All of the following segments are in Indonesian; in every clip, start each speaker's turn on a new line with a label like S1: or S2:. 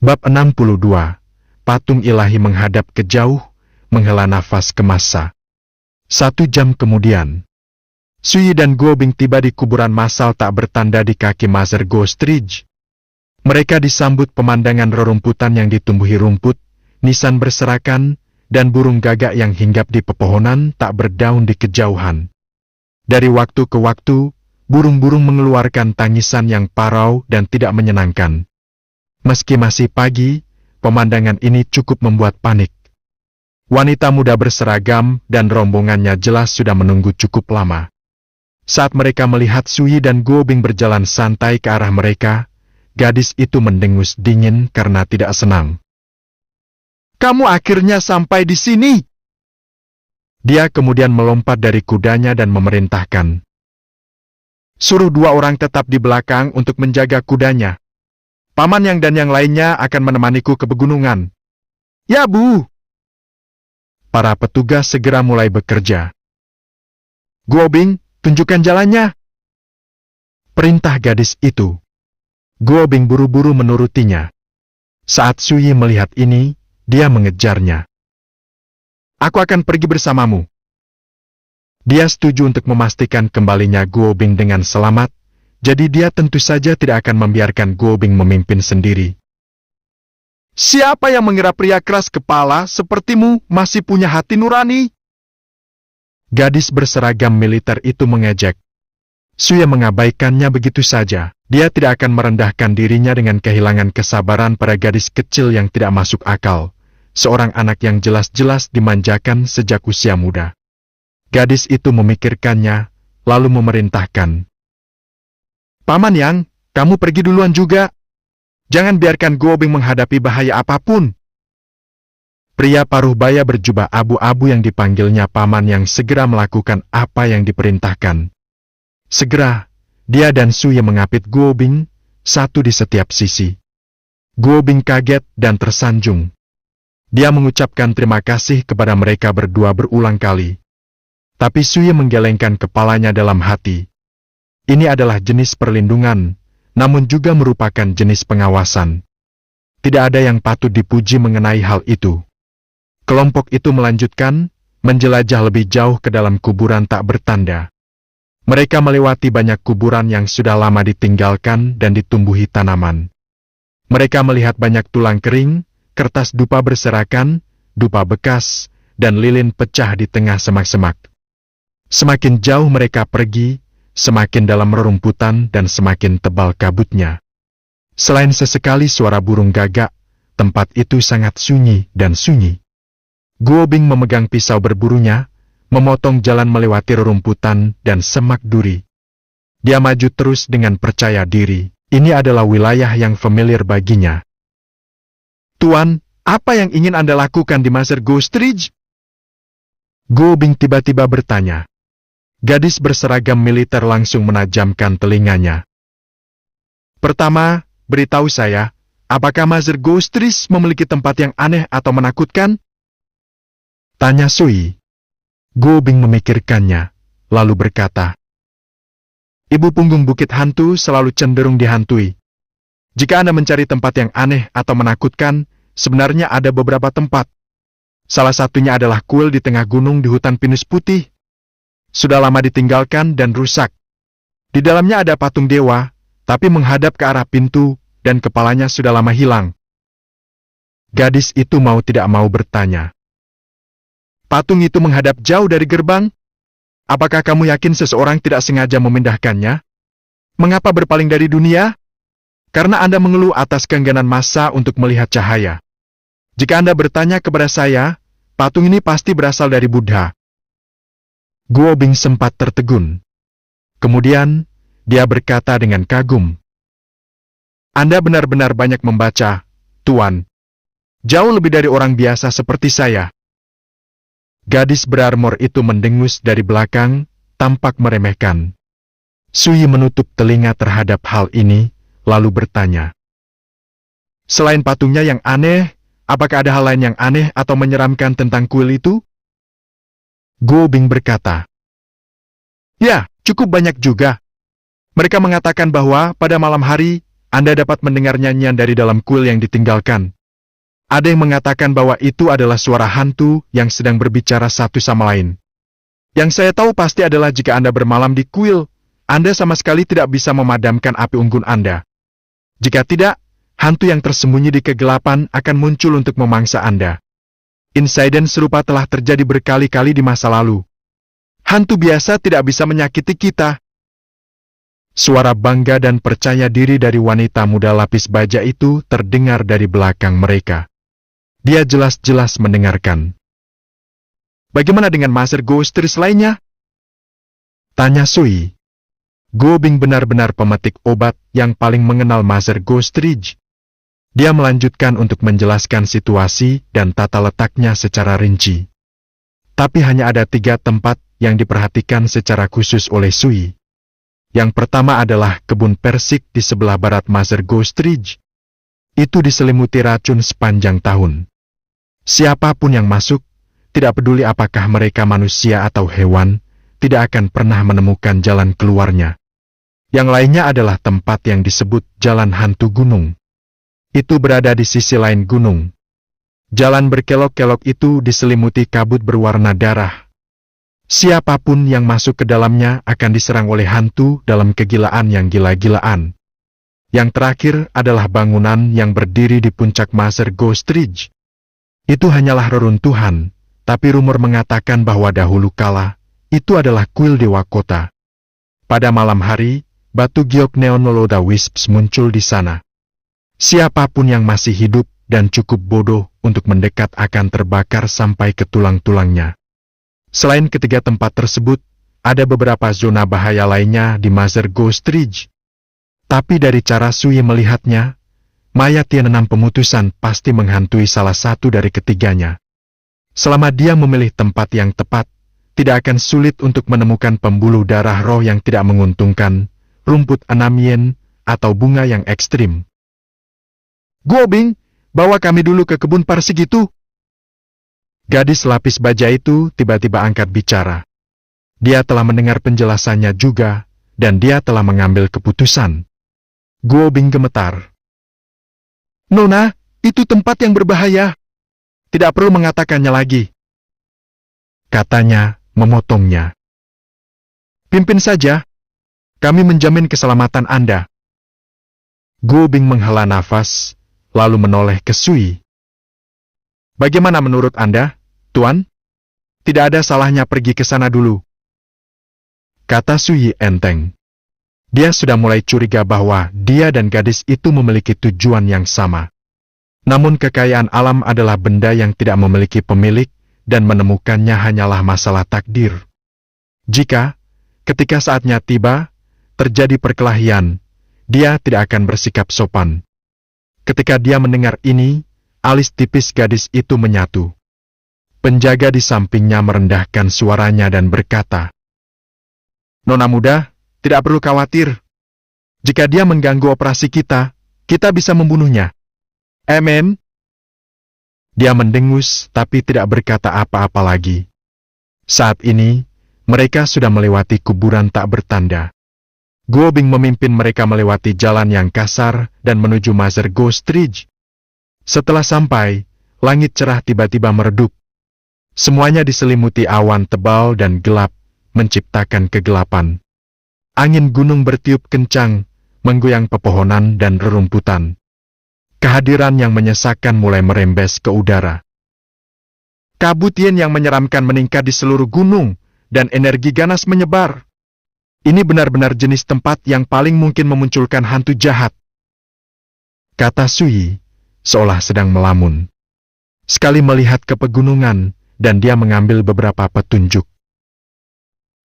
S1: Bab 62. Patung ilahi menghadap ke jauh, menghela nafas ke massa. 1 jam kemudian, Sui dan Guobing tiba di kuburan massal tak bertanda di kaki Mazer Ghost Ridge. Mereka disambut pemandangan rerumputan yang ditumbuhi rumput, nisan berserakan, dan burung gagak yang hinggap di pepohonan tak berdaun di kejauhan. Dari waktu ke waktu, burung-burung mengeluarkan tangisan yang parau dan tidak menyenangkan. Meski masih pagi, pemandangan ini cukup membuat panik. Wanita muda berseragam dan rombongannya jelas sudah menunggu cukup lama. Saat mereka melihat Sui dan Guobing berjalan santai ke arah mereka, gadis itu mendengus dingin karena tidak senang. "Kamu akhirnya sampai di sini!" Dia kemudian melompat dari kudanya dan memerintahkan, "Suruh 2 orang tetap di belakang untuk menjaga kudanya. Paman Yang dan yang lainnya akan menemaniku ke pegunungan." "Ya, Bu." Para petugas segera mulai bekerja. "Guobing, tunjukkan jalannya," perintah gadis itu. Guobing buru-buru menurutinya. Saat Sui melihat ini, dia mengejarnya. "Aku akan pergi bersamamu." Dia setuju untuk memastikan kembalinya Guobing dengan selamat, jadi dia tentu saja tidak akan membiarkan Guobing memimpin sendiri. "Siapa yang mengira pria keras kepala sepertimu masih punya hati nurani?" Gadis berseragam militer itu mengejek. Sui mengabaikannya begitu saja. Dia tidak akan merendahkan dirinya dengan kehilangan kesabaran pada gadis kecil yang tidak masuk akal. Seorang anak yang jelas-jelas dimanjakan sejak usia muda. Gadis itu memikirkannya, lalu memerintahkan, "Paman Yang, kamu pergi duluan juga. Jangan biarkan Guobing menghadapi bahaya apapun." Pria paruh baya berjubah abu-abu yang dipanggilnya Paman Yang segera melakukan apa yang diperintahkan. Segera, dia dan Sui mengapit Guobing, satu di setiap sisi. Guobing kaget dan tersanjung. Dia mengucapkan terima kasih kepada mereka berdua berulang kali. Tapi Sui menggelengkan kepalanya dalam hati. Ini adalah jenis perlindungan, namun juga merupakan jenis pengawasan. Tidak ada yang patut dipuji mengenai hal itu. Kelompok itu melanjutkan, menjelajah lebih jauh ke dalam kuburan tak bertanda. Mereka melewati banyak kuburan yang sudah lama ditinggalkan dan ditumbuhi tanaman. Mereka melihat banyak tulang kering, kertas dupa berserakan, dupa bekas, dan lilin pecah di tengah semak-semak. Semakin jauh mereka pergi, semakin dalam rerumputan dan semakin tebal kabutnya. Selain sesekali suara burung gagak, tempat itu sangat sunyi dan sunyi. Guobing memegang pisau berburunya, memotong jalan melewati rerumputan dan semak duri. Dia maju terus dengan percaya diri. Ini adalah wilayah yang familiar baginya. "Tuan, apa yang ingin Anda lakukan di Mazer Ghost Ridge?" Guobing tiba-tiba bertanya. Gadis berseragam militer langsung menajamkan telinganya. "Pertama, beritahu saya, apakah Mazer Ghost Ridge memiliki tempat yang aneh atau menakutkan?" tanya Sui. Guobing memikirkannya, lalu berkata, "Ibu punggung Bukit Hantu selalu cenderung dihantui. Jika Anda mencari tempat yang aneh atau menakutkan, sebenarnya ada beberapa tempat. Salah satunya adalah kuil di tengah gunung di hutan pinus putih. Sudah lama ditinggalkan dan rusak. Di dalamnya ada patung dewa, tapi menghadap ke arah pintu, dan kepalanya sudah lama hilang." Gadis itu mau tidak mau bertanya, "Patung itu menghadap jauh dari gerbang? Apakah kamu yakin seseorang tidak sengaja memindahkannya? Mengapa berpaling dari dunia? Karena Anda mengeluh atas keengganan massa untuk melihat cahaya. Jika Anda bertanya kepada saya, patung ini pasti berasal dari Buddha." Guobing sempat tertegun. Kemudian, dia berkata dengan kagum, "Anda benar-benar banyak membaca, Tuan. Jauh lebih dari orang biasa seperti saya." Gadis berarmor itu mendengus dari belakang, tampak meremehkan. Sui menutup telinga terhadap hal ini, lalu bertanya, "Selain patungnya yang aneh, apakah ada hal lain yang aneh atau menyeramkan tentang kuil itu?" Guobing berkata, "Ya, cukup banyak juga. Mereka mengatakan bahwa pada malam hari, Anda dapat mendengar nyanyian dari dalam kuil yang ditinggalkan. Ada yang mengatakan bahwa itu adalah suara hantu yang sedang berbicara satu sama lain. Yang saya tahu pasti adalah jika Anda bermalam di kuil, Anda sama sekali tidak bisa memadamkan api unggun Anda. Jika tidak, hantu yang tersembunyi di kegelapan akan muncul untuk memangsa Anda. Insiden serupa telah terjadi berkali-kali di masa lalu. Hantu biasa tidak bisa menyakiti kita. Suara bangga dan percaya diri dari wanita muda lapis baja itu terdengar dari belakang mereka. Dia jelas-jelas mendengarkan. Bagaimana dengan Master Ghostridge lainnya? Tanya Sui. Guo Bing benar-benar pemetik obat yang paling mengenal Master Ghostridge. Dia melanjutkan untuk menjelaskan situasi dan tata letaknya secara rinci. Tapi hanya ada 3 tempat yang diperhatikan secara khusus oleh Sui. Yang pertama adalah kebun persik di sebelah barat Master Ghostridge. Itu diselimuti racun sepanjang tahun. Siapapun yang masuk, tidak peduli apakah mereka manusia atau hewan, tidak akan pernah menemukan jalan keluarnya. Yang lainnya adalah tempat yang disebut Jalan Hantu Gunung. Itu berada di sisi lain gunung. Jalan berkelok-kelok itu diselimuti kabut berwarna darah. Siapapun yang masuk ke dalamnya akan diserang oleh hantu dalam kegilaan yang gila-gilaan. Yang terakhir adalah bangunan yang berdiri di puncak Master Ghostridge. Itu hanyalah reruntuhan, tapi rumor mengatakan bahwa dahulu kala, itu adalah kuil Dewa Kota. Pada malam hari, batu giok Neonoloda Wisps muncul di sana. Siapapun yang masih hidup dan cukup bodoh untuk mendekat akan terbakar sampai ke tulang-tulangnya. Selain ketiga tempat tersebut, ada beberapa zona bahaya lainnya di Master Ghostridge. Tapi dari cara Sui melihatnya, mayat yang enam pemutusan pasti menghantui salah satu dari ketiganya. Selama dia memilih tempat yang tepat, tidak akan sulit untuk menemukan pembuluh darah roh yang tidak menguntungkan, rumput anamien, atau bunga yang ekstrim. Guo Bing, bawa kami dulu ke kebun persik itu. Gadis lapis baja itu tiba-tiba angkat bicara. Dia telah mendengar penjelasannya juga, dan dia telah mengambil keputusan. Guo Bing gemetar. Nona, itu tempat yang berbahaya. Tidak perlu mengatakannya lagi. Katanya, memotongnya. Pimpin saja. Kami menjamin keselamatan Anda. Guo Bing menghela nafas, lalu menoleh ke Sui. Bagaimana menurut Anda, Tuan? Tidak ada salahnya pergi ke sana dulu. Kata Sui enteng. Dia sudah mulai curiga bahwa dia dan gadis itu memiliki tujuan yang sama. Namun kekayaan alam adalah benda yang tidak memiliki pemilik, dan menemukannya hanyalah masalah takdir. Jika, ketika saatnya tiba, terjadi perkelahian, dia tidak akan bersikap sopan. Ketika dia mendengar ini, alis tipis gadis itu menyatu. Penjaga di sampingnya merendahkan suaranya dan berkata, Nona muda, tidak perlu khawatir. Jika dia mengganggu operasi kita bisa membunuhnya. Amen. Dia mendengus tapi tidak berkata apa-apa lagi. Saat ini, mereka sudah melewati kuburan tak bertanda. Guo Bing memimpin mereka melewati jalan yang kasar dan menuju Master Ghostridge. Setelah sampai, langit cerah tiba-tiba meredup. Semuanya diselimuti awan tebal dan gelap, menciptakan kegelapan. Angin gunung bertiup kencang, menggoyang pepohonan dan rerumputan. Kehadiran yang menyesakkan mulai merembes ke udara. Kabut yen yang menyeramkan meningkat di seluruh gunung, dan energi ganas menyebar. Ini benar-benar jenis tempat yang paling mungkin memunculkan hantu jahat. Kata Sui, seolah sedang melamun. Sekali melihat ke pegunungan, dan dia mengambil beberapa petunjuk.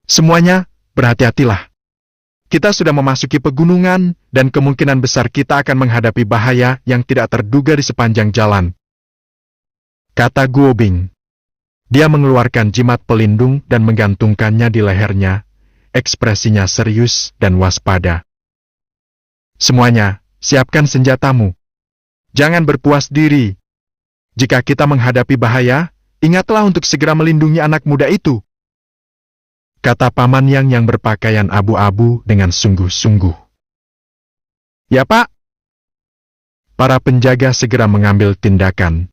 S1: Semuanya, berhati-hatilah. Kita sudah memasuki pegunungan, dan kemungkinan besar kita akan menghadapi bahaya yang tidak terduga di sepanjang jalan. Kata Guo Bing. Dia mengeluarkan jimat pelindung dan menggantungkannya di lehernya, ekspresinya serius dan waspada. Semuanya, siapkan senjatamu. Jangan berpuas diri. Jika kita menghadapi bahaya, ingatlah untuk segera melindungi anak muda itu. Kata Paman Yang berpakaian abu-abu dengan sungguh-sungguh. Ya Pak, Para penjaga segera mengambil tindakan.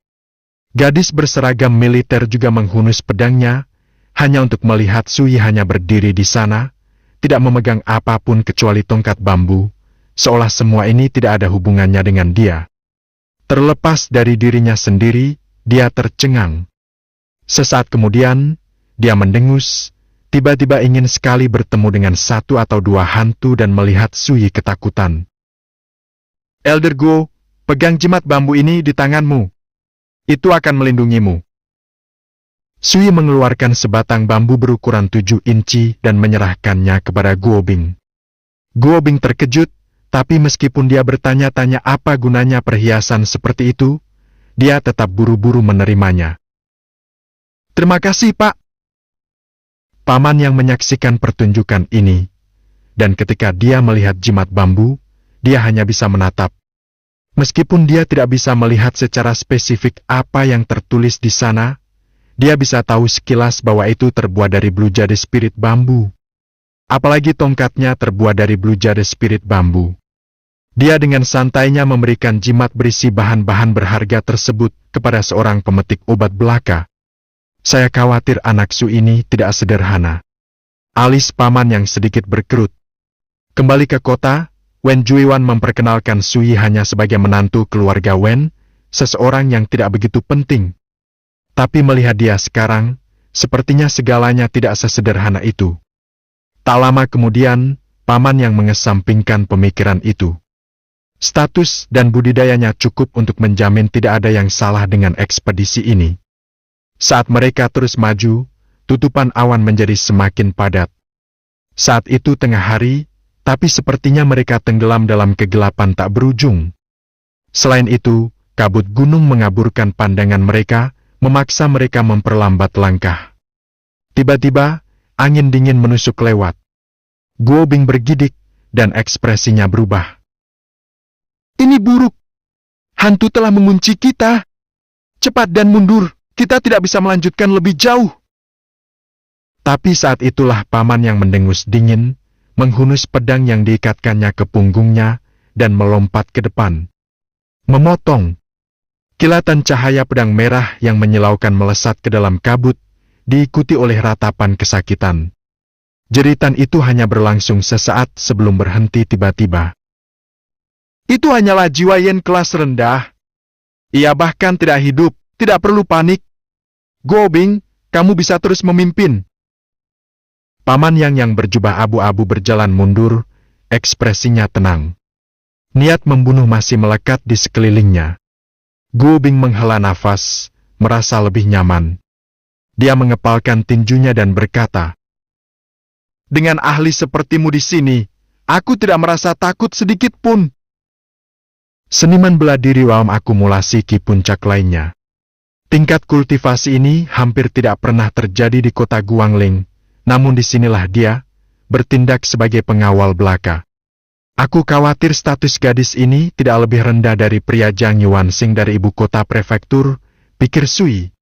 S1: Gadis berseragam militer juga menghunus pedangnya, hanya untuk melihat Sui hanya berdiri di sana, tidak memegang apapun kecuali tongkat bambu, seolah semua ini tidak ada hubungannya dengan dia. Terlepas dari dirinya sendiri, dia tercengang. Sesaat kemudian, dia mendengus, tiba-tiba ingin sekali bertemu dengan satu atau dua hantu dan melihat Sui ketakutan. "Elder Guo, pegang jimat bambu ini di tanganmu. Itu akan melindungimu." Sui mengeluarkan sebatang bambu berukuran 7 inci dan menyerahkannya kepada Guo Bing. Guo Bing terkejut, tapi meskipun dia bertanya-tanya apa gunanya perhiasan seperti itu, dia tetap buru-buru menerimanya. "Terima kasih, Pak." Paman yang menyaksikan pertunjukan ini, dan ketika dia melihat jimat bambu, dia hanya bisa menatap. Meskipun dia tidak bisa melihat secara spesifik apa yang tertulis di sana, dia bisa tahu sekilas bahwa itu terbuat dari Blue Jade Spirit bambu. Apalagi tongkatnya terbuat dari Blue Jade Spirit bambu. Dia dengan santainya memberikan jimat berisi bahan-bahan berharga tersebut kepada seorang pemetik obat belaka. "Saya khawatir anak Su ini tidak sederhana." Alis paman yang sedikit berkerut. Kembali ke kota, Wen Juiwan memperkenalkan Sui hanya sebagai menantu keluarga Wen, seseorang yang tidak begitu penting. Tapi melihat dia sekarang, sepertinya segalanya tidak sesederhana itu. Tak lama kemudian, paman yang mengesampingkan pemikiran itu. Status dan budidayanya cukup untuk menjamin tidak ada yang salah dengan ekspedisi ini. Saat mereka terus maju, tutupan awan menjadi semakin padat. Saat itu tengah hari, tapi sepertinya mereka tenggelam dalam kegelapan tak berujung. Selain itu, kabut gunung mengaburkan pandangan mereka, memaksa mereka memperlambat langkah. Tiba-tiba, angin dingin menusuk lewat. Guo Bing bergidik, dan ekspresinya berubah. "Ini buruk. Hantu telah mengunci kita. Cepat dan mundur, kita tidak bisa melanjutkan lebih jauh." Tapi saat itulah paman yang mendengus dingin, menghunus pedang yang diikatkannya ke punggungnya, dan melompat ke depan. Memotong. Kilatan cahaya pedang merah yang menyilaukan melesat ke dalam kabut, diikuti oleh ratapan kesakitan. Jeritan itu hanya berlangsung sesaat sebelum berhenti tiba-tiba. "Itu hanyalah jiwa Yen kelas rendah. Ia bahkan tidak hidup, tidak perlu panik. Guo Bing, kamu bisa terus memimpin." Paman yang berjubah abu-abu berjalan mundur, ekspresinya tenang. Niat membunuh masih melekat di sekelilingnya. Guo Bing menghela nafas, merasa lebih nyaman. Dia mengepalkan tinjunya dan berkata, "Dengan ahli sepertimu di sini, aku tidak merasa takut sedikit pun." Seniman bela diri dalam akumulasi ki puncak lainnya. Tingkat kultivasi ini hampir tidak pernah terjadi di kota Guangling, namun disinilah dia bertindak sebagai pengawal belaka. "Aku khawatir status gadis ini tidak lebih rendah dari pria Jiang Yuansing dari ibu kota prefektur," pikir Sui.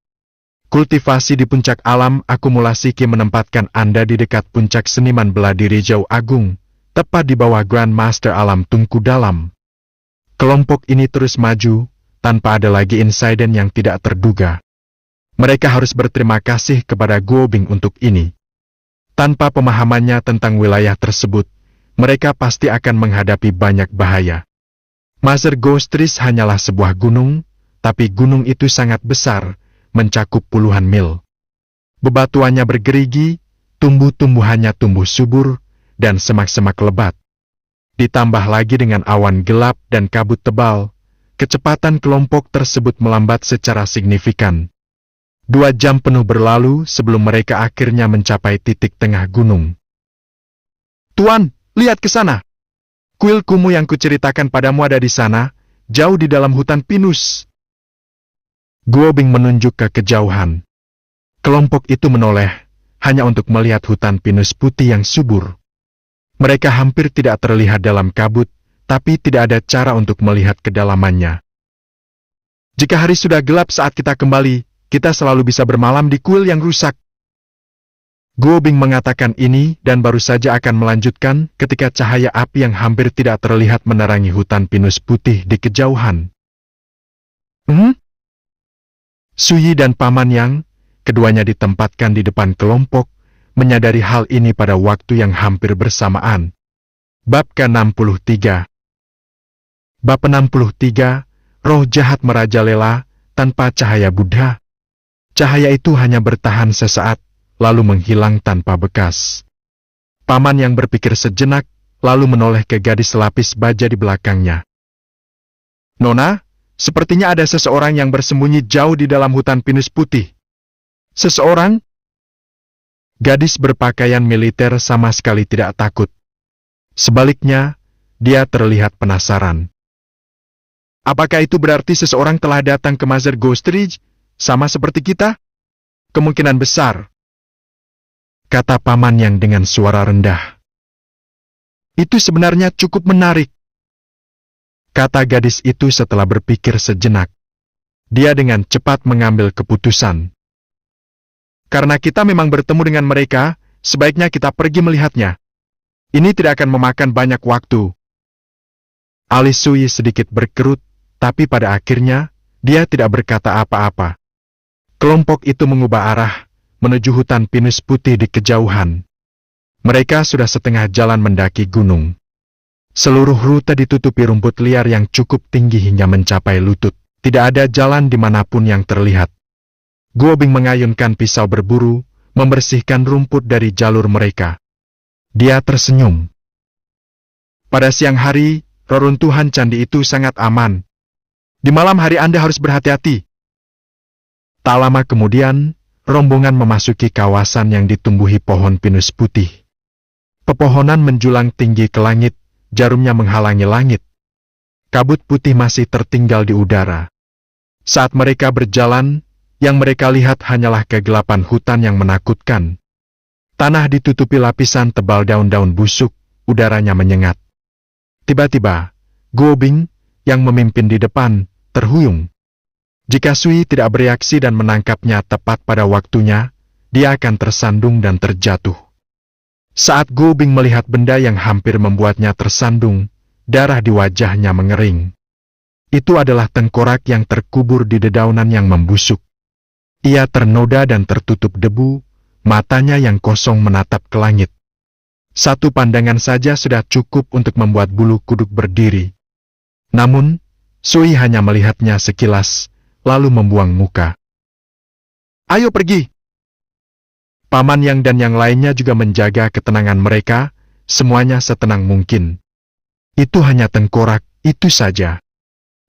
S1: "Kultivasi di puncak alam akumulasi ki menempatkan Anda di dekat puncak seniman bela diri Zhao Agung, tepat di bawah Grand Master Alam Tungku Dalam." Kelompok ini terus maju, tanpa ada lagi insiden yang tidak terduga. Mereka harus berterima kasih kepada Guo Bing untuk ini. Tanpa pemahamannya tentang wilayah tersebut, mereka pasti akan menghadapi banyak bahaya. Mother Ghost Trees hanyalah sebuah gunung, tapi gunung itu sangat besar, mencakup puluhan mil. Bebatuannya bergerigi, tumbuh-tumbuhannya tumbuh subur, dan semak-semak lebat. Ditambah lagi dengan awan gelap dan kabut tebal, kecepatan kelompok tersebut melambat secara signifikan. 2 jam penuh berlalu sebelum mereka akhirnya mencapai titik tengah gunung. "Tuan, lihat ke sana. Kuil kumuh yang kuceritakan padamu ada di sana, jauh di dalam hutan pinus." Guo Bing menunjuk ke kejauhan. Kelompok itu menoleh, hanya untuk melihat hutan pinus putih yang subur. Mereka hampir tidak terlihat dalam kabut, tapi tidak ada cara untuk melihat kedalamannya. "Jika hari sudah gelap saat kita kembali, kita selalu bisa bermalam di kuil yang rusak." Guo Bing mengatakan ini dan baru saja akan melanjutkan ketika cahaya api yang hampir tidak terlihat menerangi hutan pinus putih di kejauhan. Suyi dan Paman Yang, keduanya ditempatkan di depan kelompok, menyadari hal ini pada waktu yang hampir bersamaan. Bab ke-63. Bab 63, Roh Jahat Merajalela tanpa cahaya Buddha. Cahaya itu hanya bertahan sesaat, lalu menghilang tanpa bekas. Paman Yang berpikir sejenak, lalu menoleh ke gadis lapis baja di belakangnya. Nona, sepertinya ada seseorang yang bersembunyi jauh di dalam hutan pinus putih. Seseorang? Gadis berpakaian militer sama sekali tidak takut. Sebaliknya, dia terlihat penasaran. Apakah itu berarti seseorang telah datang ke Mazar Ghost Ridge, sama seperti kita? Kemungkinan besar, kata Paman Yang dengan suara rendah. Itu sebenarnya cukup menarik, kata gadis itu setelah berpikir sejenak. Dia dengan cepat mengambil keputusan. Karena kita memang bertemu dengan mereka, sebaiknya kita pergi melihatnya. Ini tidak akan memakan banyak waktu. Alis Suyi sedikit berkerut, tapi pada akhirnya, dia tidak berkata apa-apa. Kelompok itu mengubah arah, menuju hutan pinus putih di kejauhan. Mereka sudah setengah jalan mendaki gunung. Seluruh rute ditutupi rumput liar yang cukup tinggi hingga mencapai lutut. Tidak ada jalan dimanapun yang terlihat. Guo Bing mengayunkan pisau berburu, membersihkan rumput dari jalur mereka. Dia tersenyum. Pada siang hari, reruntuhan candi itu sangat aman. Di malam hari Anda harus berhati-hati. Tak lama kemudian, rombongan memasuki kawasan yang ditumbuhi pohon pinus putih. Pepohonan menjulang tinggi ke langit, jarumnya menghalangi langit. Kabut putih masih tertinggal di udara. Saat mereka berjalan, yang mereka lihat hanyalah kegelapan hutan yang menakutkan. Tanah ditutupi lapisan tebal daun-daun busuk, udaranya menyengat. Tiba-tiba, Guo Bing, yang memimpin di depan, terhuyung. Jika Sui tidak bereaksi dan menangkapnya tepat pada waktunya, dia akan tersandung dan terjatuh. Saat Guo Bing melihat benda yang hampir membuatnya tersandung, darah di wajahnya mengering. Itu adalah tengkorak yang terkubur di dedaunan yang membusuk. Ia ternoda dan tertutup debu, matanya yang kosong menatap ke langit. Satu pandangan saja sudah cukup untuk membuat bulu kuduk berdiri. Namun, Sui hanya melihatnya sekilas, lalu membuang muka. Ayo pergi! Paman Yang dan yang lainnya juga menjaga ketenangan mereka, semuanya setenang mungkin. Itu hanya tengkorak, itu saja.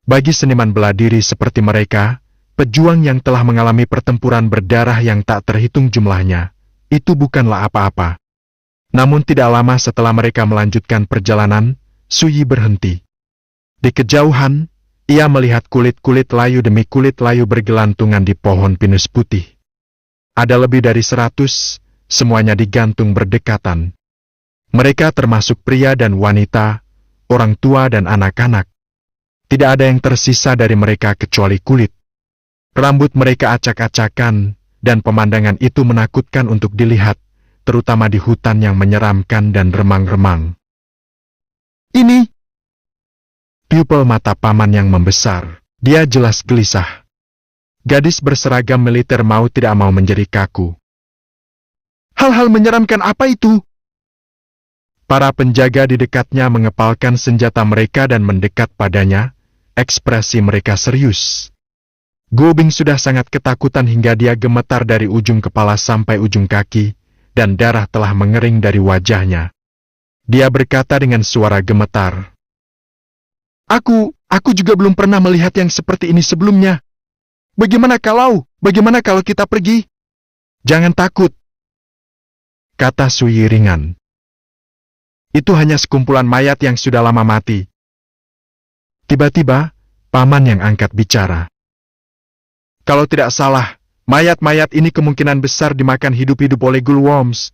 S1: Bagi seniman bela diri seperti mereka, pejuang yang telah mengalami pertempuran berdarah yang tak terhitung jumlahnya, itu bukanlah apa-apa. Namun tidak lama setelah mereka melanjutkan perjalanan, Suyi berhenti. Di kejauhan, ia melihat kulit-kulit layu demi kulit layu bergelantungan di pohon pinus putih. Ada lebih dari 100, semuanya digantung berdekatan. Mereka termasuk pria dan wanita, orang tua dan anak-anak. Tidak ada yang tersisa dari mereka kecuali kulit. Rambut mereka acak-acakan, dan pemandangan itu menakutkan untuk dilihat, terutama di hutan yang menyeramkan dan remang-remang. Ini! Pupil mata Paman Yang membesar. Dia jelas gelisah. Gadis berseragam militer mau tidak mau menjadi kaku. Hal-hal menyeramkan apa itu? Para penjaga di dekatnya mengepalkan senjata mereka dan mendekat padanya, ekspresi mereka serius. Guo Bing sudah sangat ketakutan hingga dia gemetar dari ujung kepala sampai ujung kaki, dan darah telah mengering dari wajahnya. Dia berkata dengan suara gemetar. Aku juga belum pernah melihat yang seperti ini sebelumnya. Bagaimana kalau kita pergi? Jangan takut, kata Suyi ringan. Itu hanya sekumpulan mayat yang sudah lama mati. Tiba-tiba, Paman Yang angkat bicara. Kalau tidak salah, mayat-mayat ini kemungkinan besar dimakan hidup-hidup oleh Gulworms.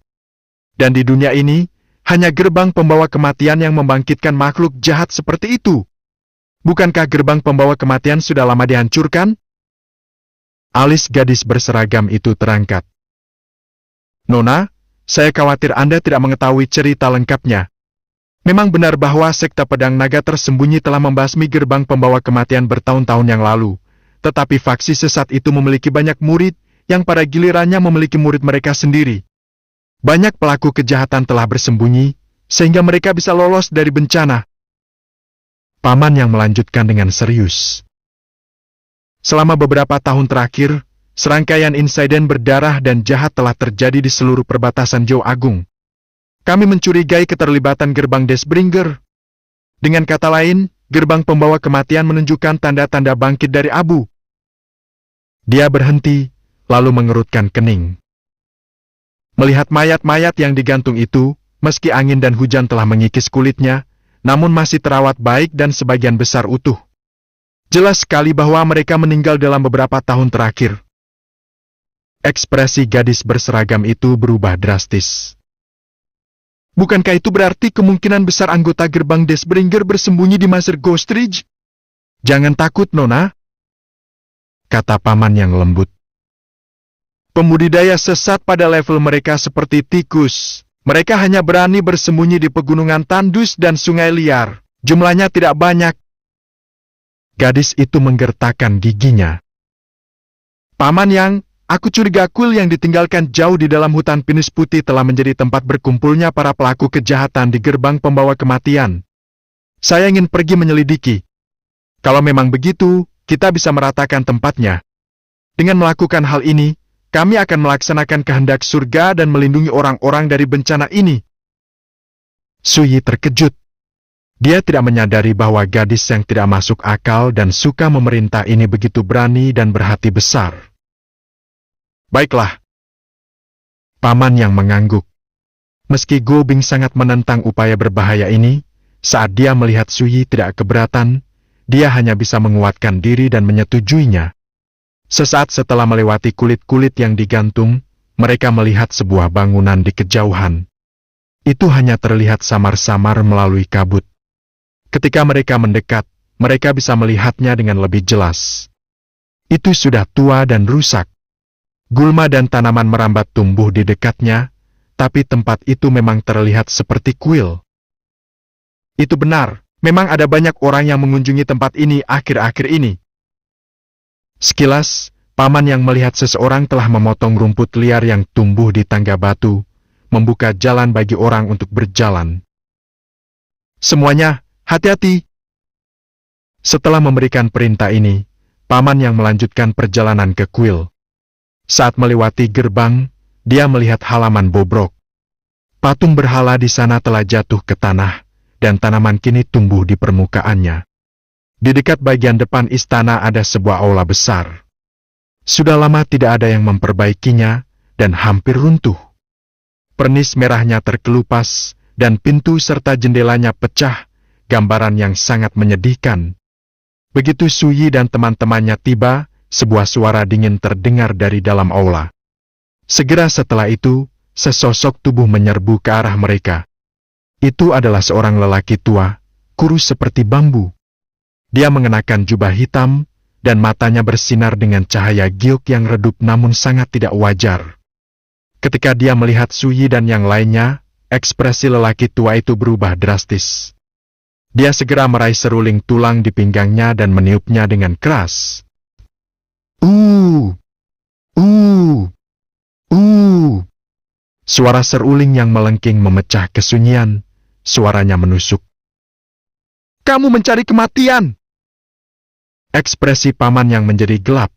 S1: Dan di dunia ini, hanya gerbang pembawa kematian yang membangkitkan makhluk jahat seperti itu. Bukankah gerbang pembawa kematian sudah lama dihancurkan? Alis gadis berseragam itu terangkat. Nona, saya khawatir Anda tidak mengetahui cerita lengkapnya. Memang benar bahwa sekte pedang naga tersembunyi telah membasmi gerbang pembawa kematian bertahun-tahun yang lalu. Tetapi faksi sesat itu memiliki banyak murid, yang pada gilirannya memiliki murid mereka sendiri. Banyak pelaku kejahatan telah bersembunyi, sehingga mereka bisa lolos dari bencana. Paman yang melanjutkan dengan serius. Selama beberapa tahun terakhir, serangkaian insiden berdarah dan jahat telah terjadi di seluruh perbatasan Zhou Agung. Kami mencurigai keterlibatan gerbang Deathbringer. Dengan kata lain, gerbang pembawa kematian menunjukkan tanda-tanda bangkit dari abu. Dia berhenti, lalu mengerutkan kening. Melihat mayat-mayat yang digantung itu, meski angin dan hujan telah mengikis kulitnya, namun masih terawat baik dan sebagian besar utuh. Jelas sekali bahwa mereka meninggal dalam beberapa tahun terakhir. Ekspresi gadis berseragam itu berubah drastis. Bukankah itu berarti kemungkinan besar anggota gerbang Deathbringer bersembunyi di Master Ghost Ridge? Jangan takut, Nona, kata paman yang lembut. Pembudidaya sesat pada level mereka seperti tikus. Mereka hanya berani bersembunyi di pegunungan tandus dan sungai liar. Jumlahnya tidak banyak. Gadis itu menggertakkan giginya. Paman yang, aku curiga kuil yang ditinggalkan jauh di dalam hutan pinus putih telah menjadi tempat berkumpulnya para pelaku kejahatan di gerbang pembawa kematian. Saya ingin pergi menyelidiki. Kalau memang begitu, kita bisa meratakan tempatnya. Dengan melakukan hal ini, kami akan melaksanakan kehendak surga dan melindungi orang-orang dari bencana ini. Suyi terkejut. Dia tidak menyadari bahwa gadis yang tidak masuk akal dan suka memerintah ini begitu berani dan berhati besar. Baiklah. Paman yang mengangguk. Meski Go Bing sangat menentang upaya berbahaya ini, saat dia melihat Suyi tidak keberatan, dia hanya bisa menguatkan diri dan menyetujuinya. Sesaat setelah melewati kulit-kulit yang digantung, mereka melihat sebuah bangunan di kejauhan. Itu hanya terlihat samar-samar melalui kabut. Ketika mereka mendekat, mereka bisa melihatnya dengan lebih jelas. Itu sudah tua dan rusak. Gulma dan tanaman merambat tumbuh di dekatnya, tapi tempat itu memang terlihat seperti kuil. Itu benar, memang ada banyak orang yang mengunjungi tempat ini akhir-akhir ini. Sekilas, paman yang melihat seseorang telah memotong rumput liar yang tumbuh di tangga batu, membuka jalan bagi orang untuk berjalan. Semuanya, hati-hati! Setelah memberikan perintah ini, paman yang melanjutkan perjalanan ke kuil. Saat melewati gerbang, dia melihat halaman bobrok. Patung berhala di sana telah jatuh ke tanah, dan tanaman kini tumbuh di permukaannya. Di dekat bagian depan istana ada sebuah aula besar. Sudah lama tidak ada yang memperbaikinya, dan hampir runtuh. Pernis merahnya terkelupas, dan pintu serta jendelanya pecah, gambaran yang sangat menyedihkan. Begitu Suyi dan teman-temannya tiba, sebuah suara dingin terdengar dari dalam aula. Segera setelah itu, sesosok tubuh menyerbu ke arah mereka. Itu adalah seorang lelaki tua, kurus seperti bambu. Dia mengenakan jubah hitam, dan matanya bersinar dengan cahaya giok yang redup namun sangat tidak wajar. Ketika dia melihat Suyi dan yang lainnya, ekspresi lelaki tua itu berubah drastis. Dia segera meraih seruling tulang di pinggangnya dan meniupnya dengan keras. Suara seruling yang melengking memecah kesunyian, suaranya menusuk. Kamu mencari kematian! Ekspresi paman yang menjadi gelap.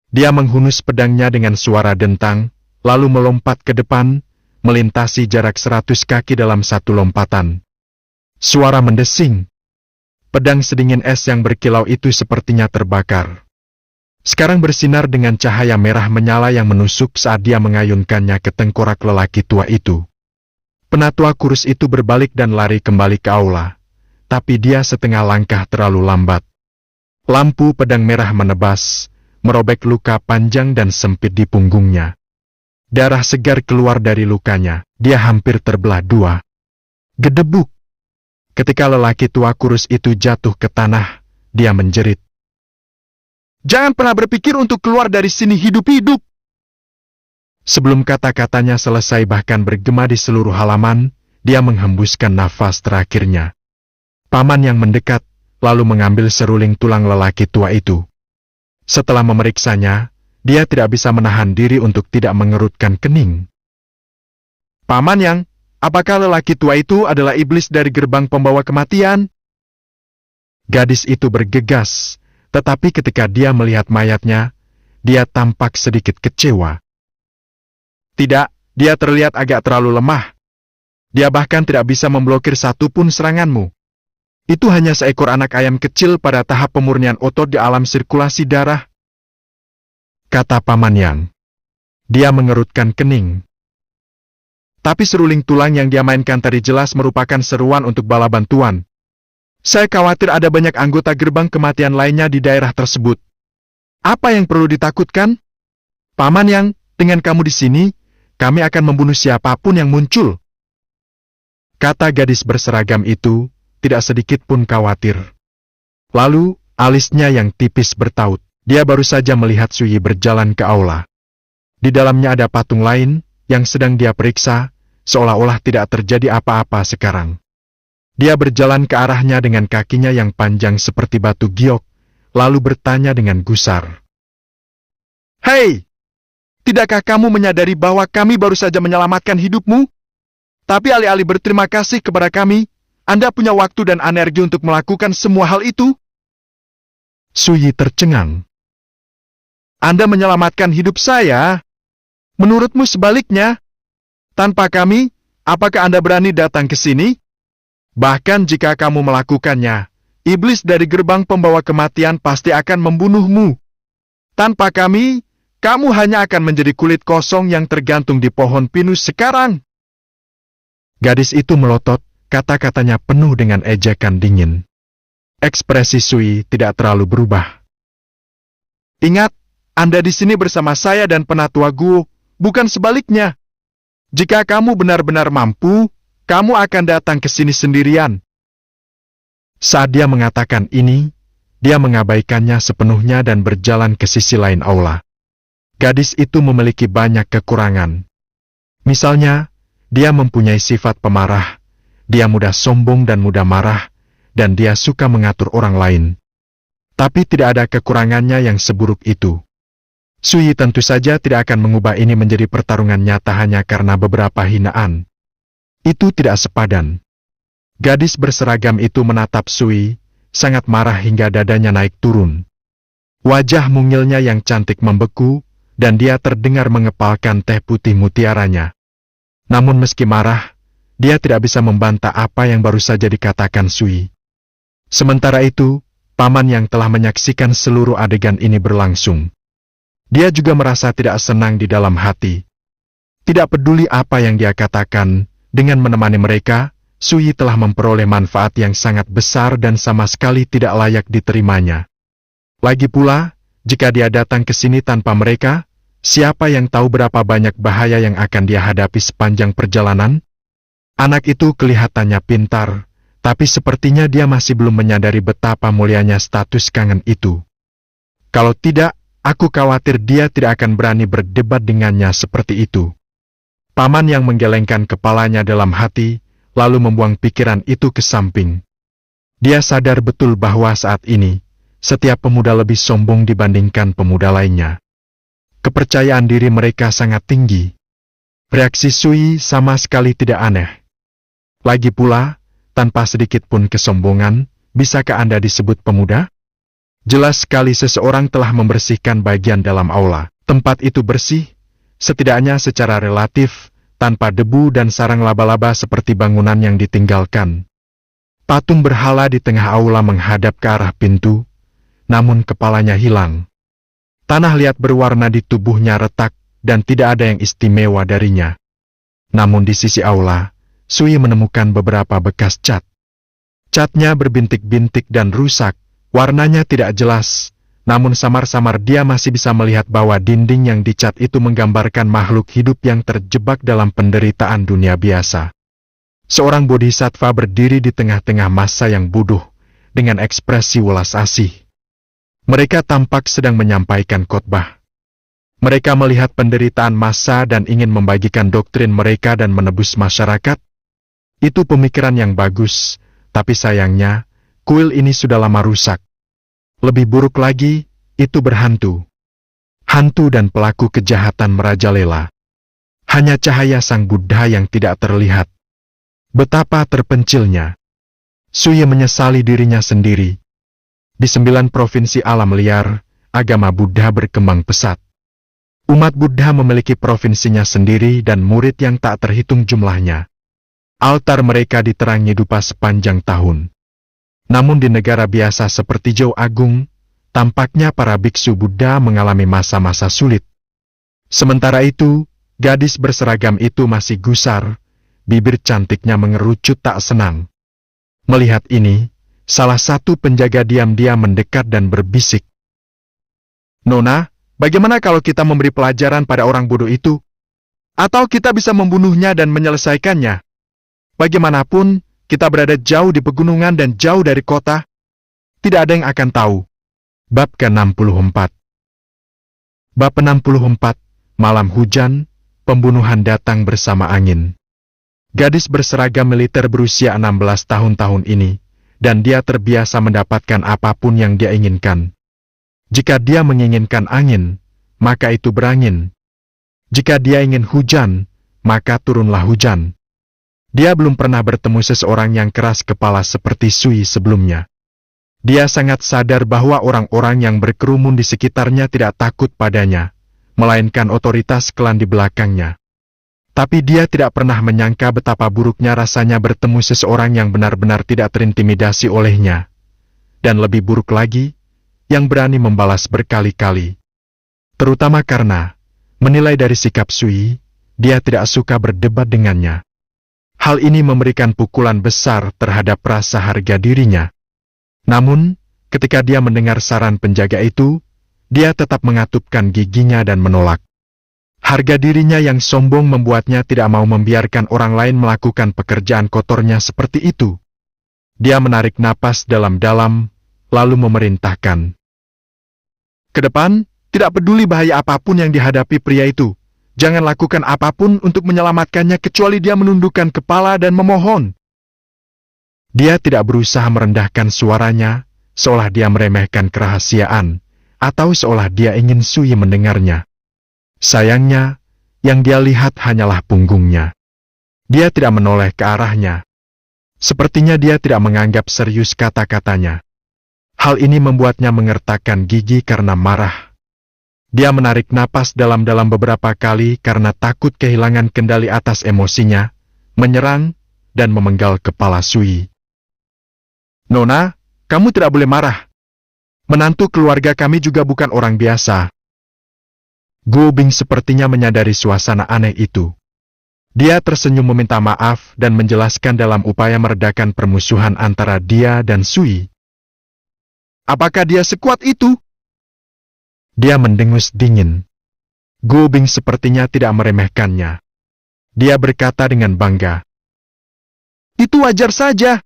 S1: Dia menghunus pedangnya dengan suara dentang, lalu melompat ke depan, melintasi jarak 100 kaki dalam satu lompatan. Suara mendesing. Pedang sedingin es yang berkilau itu sepertinya terbakar. Sekarang bersinar dengan cahaya merah menyala yang menusuk saat dia mengayunkannya ke tengkorak lelaki tua itu. Penatua kurus itu berbalik dan lari kembali ke aula. Tapi dia setengah langkah terlalu lambat. Lampu pedang merah menebas, merobek luka panjang dan sempit di punggungnya. Darah segar keluar dari lukanya, dia hampir terbelah dua. Gedebuk. Ketika lelaki tua kurus itu jatuh ke tanah, dia menjerit. Jangan pernah berpikir untuk keluar dari sini hidup-hidup. Sebelum kata-katanya selesai bahkan bergema di seluruh halaman, dia menghembuskan nafas terakhirnya. Paman yang mendekat, lalu mengambil seruling tulang lelaki tua itu. Setelah memeriksanya, dia tidak bisa menahan diri untuk tidak mengerutkan kening. "Paman Yang, apakah lelaki tua itu adalah iblis dari gerbang pembawa kematian?" Gadis itu bergegas, tetapi ketika dia melihat mayatnya, dia tampak sedikit kecewa. "Tidak, dia terlihat agak terlalu lemah. Dia bahkan tidak bisa memblokir satupun seranganmu. Itu hanya seekor anak ayam kecil pada tahap pemurnian otot di alam sirkulasi darah," kata Paman Yang. Dia mengerutkan kening. "Tapi seruling tulang yang dia mainkan tadi jelas merupakan seruan untuk bala bantuan. Saya khawatir ada banyak anggota gerbang kematian lainnya di daerah tersebut. Apa yang perlu ditakutkan? Paman Yang, dengan kamu di sini, kami akan membunuh siapapun yang muncul." Kata gadis berseragam itu tidak sedikit pun khawatir. Lalu, alisnya yang tipis bertaut. Dia baru saja melihat Suyi berjalan ke aula. Di dalamnya ada patung lain yang sedang dia periksa, seolah-olah tidak terjadi apa-apa sekarang. Dia berjalan ke arahnya dengan kakinya yang panjang seperti batu giok, lalu bertanya dengan gusar. "Hei, tidakkah kamu menyadari bahwa kami baru saja menyelamatkan hidupmu? Tapi alih-alih berterima kasih kepada kami, Anda punya waktu dan energi untuk melakukan semua hal itu?" Suyi tercengang. "Anda menyelamatkan hidup saya? Menurutmu sebaliknya? Tanpa kami, apakah Anda berani datang ke sini? Bahkan jika kamu melakukannya, iblis dari gerbang pembawa kematian pasti akan membunuhmu. Tanpa kami, kamu hanya akan menjadi kulit kosong yang tergantung di pohon pinus sekarang." Gadis itu melotot, kata-katanya penuh dengan ejekan dingin. Ekspresi Suyi tidak terlalu berubah. "Ingat, Anda di sini bersama saya dan Penatua Guo, bukan sebaliknya. Jika kamu benar-benar mampu, kamu akan datang ke sini sendirian." Saat dia mengatakan ini, dia mengabaikannya sepenuhnya dan berjalan ke sisi lain aula. Gadis itu memiliki banyak kekurangan. Misalnya, dia mempunyai sifat pemarah, dia mudah sombong dan mudah marah, dan dia suka mengatur orang lain. Tapi tidak ada kekurangannya yang seburuk itu. Suyi tentu saja tidak akan mengubah ini menjadi pertarungan nyata hanya karena beberapa hinaan. Itu tidak sepadan. Gadis berseragam itu menatap Suyi, sangat marah hingga dadanya naik turun. Wajah mungilnya yang cantik membeku, dan dia terdengar mengepalkan teh putih mutiaranya. Namun meski marah, dia tidak bisa membantah apa yang baru saja dikatakan Suyi. Sementara itu, Paman Yang telah menyaksikan seluruh adegan ini berlangsung. Dia juga merasa tidak senang di dalam hati. Tidak peduli apa yang dia katakan, dengan menemani mereka, Suyi telah memperoleh manfaat yang sangat besar dan sama sekali tidak layak diterimanya. Lagi pula, jika dia datang ke sini tanpa mereka, siapa yang tahu berapa banyak bahaya yang akan dia hadapi sepanjang perjalanan? Anak itu kelihatannya pintar, tapi sepertinya dia masih belum menyadari betapa mulianya status kangen itu. Kalau tidak, aku khawatir dia tidak akan berani berdebat dengannya seperti itu. Paman Yang menggelengkan kepalanya dalam hati, lalu membuang pikiran itu ke samping. Dia sadar betul bahwa saat ini, setiap pemuda lebih sombong dibandingkan pemuda lainnya. Kepercayaan diri mereka sangat tinggi. Reaksi Suyi sama sekali tidak aneh. Lagi pula, tanpa sedikit pun kesombongan, bisakah Anda disebut pemuda? Jelas sekali seseorang telah membersihkan bagian dalam aula. Tempat itu bersih, setidaknya secara relatif, tanpa debu dan sarang laba-laba seperti bangunan yang ditinggalkan. Patung berhala di tengah aula menghadap ke arah pintu, namun kepalanya hilang. Tanah liat berwarna di tubuhnya retak, dan tidak ada yang istimewa darinya. Namun di sisi aula, Suyi menemukan beberapa bekas cat. Catnya berbintik-bintik dan rusak, warnanya tidak jelas, namun samar-samar dia masih bisa melihat bahwa dinding yang dicat itu menggambarkan makhluk hidup yang terjebak dalam penderitaan dunia biasa. Seorang bodhisattva berdiri di tengah-tengah massa yang bodoh, dengan ekspresi welas asih. Mereka tampak sedang menyampaikan khotbah. Mereka melihat penderitaan massa dan ingin membagikan doktrin mereka dan menebus masyarakat. Itu pemikiran yang bagus, tapi sayangnya, kuil ini sudah lama rusak. Lebih buruk lagi, itu berhantu. Hantu dan pelaku kejahatan merajalela. Hanya cahaya sang Buddha yang tidak terlihat. Betapa terpencilnya. Sui menyesali dirinya sendiri. Di 9 provinsi alam liar, agama Buddha berkembang pesat. Umat Buddha memiliki provinsinya sendiri dan murid yang tak terhitung jumlahnya. Altar mereka diterangi dupa sepanjang tahun. Namun di negara biasa seperti Jau Agung, tampaknya para biksu Buddha mengalami masa-masa sulit. Sementara itu, gadis berseragam itu masih gusar, bibir cantiknya mengerucut tak senang. Melihat ini, salah satu penjaga diam-diam mendekat dan berbisik. "Nona, bagaimana kalau kita memberi pelajaran pada orang bodoh itu? Atau kita bisa membunuhnya dan menyelesaikannya? Bagaimanapun, kita berada jauh di pegunungan dan jauh dari kota. Tidak ada yang akan tahu." Bab ke-64. Bab 64, malam hujan, pembunuhan datang bersama angin. Gadis berseragam militer berusia 16 tahun ini, dan dia terbiasa mendapatkan apapun yang dia inginkan. Jika dia menginginkan angin, maka itu berangin. Jika dia ingin hujan, maka turunlah hujan. Dia belum pernah bertemu seseorang yang keras kepala seperti Sui sebelumnya. Dia sangat sadar bahwa orang-orang yang berkerumun di sekitarnya tidak takut padanya, melainkan otoritas klan di belakangnya. Tapi dia tidak pernah menyangka betapa buruknya rasanya bertemu seseorang yang benar-benar tidak terintimidasi olehnya. Dan lebih buruk lagi, yang berani membalas berkali-kali. Terutama karena, menilai dari sikap Sui, dia tidak suka berdebat dengannya. Hal ini memberikan pukulan besar terhadap rasa harga dirinya. Namun, ketika dia mendengar saran penjaga itu, dia tetap mengatupkan giginya dan menolak. Harga dirinya yang sombong membuatnya tidak mau membiarkan orang lain melakukan pekerjaan kotornya seperti itu. Dia menarik napas dalam-dalam, lalu memerintahkan. "Ke depan, tidak peduli bahaya apapun yang dihadapi pria itu. Jangan lakukan apapun untuk menyelamatkannya kecuali dia menundukkan kepala dan memohon." Dia tidak berusaha merendahkan suaranya, seolah dia meremehkan kerahasiaan, atau seolah dia ingin Sui mendengarnya. Sayangnya, yang dia lihat hanyalah punggungnya. Dia tidak menoleh ke arahnya. Sepertinya dia tidak menganggap serius kata-katanya. Hal ini membuatnya mengertakkan gigi karena marah. Dia menarik napas dalam-dalam beberapa kali karena takut kehilangan kendali atas emosinya, menyerang, dan memenggal kepala Sui. "Nona, kamu tidak boleh marah. Menantu keluarga kami juga bukan orang biasa." Guo Bing sepertinya menyadari suasana aneh itu. Dia tersenyum meminta maaf dan menjelaskan dalam upaya meredakan permusuhan antara dia dan Sui. "Apakah dia sekuat itu?" Dia mendengus dingin. Guo Bing sepertinya tidak meremehkannya. Dia berkata dengan bangga. "Itu wajar saja.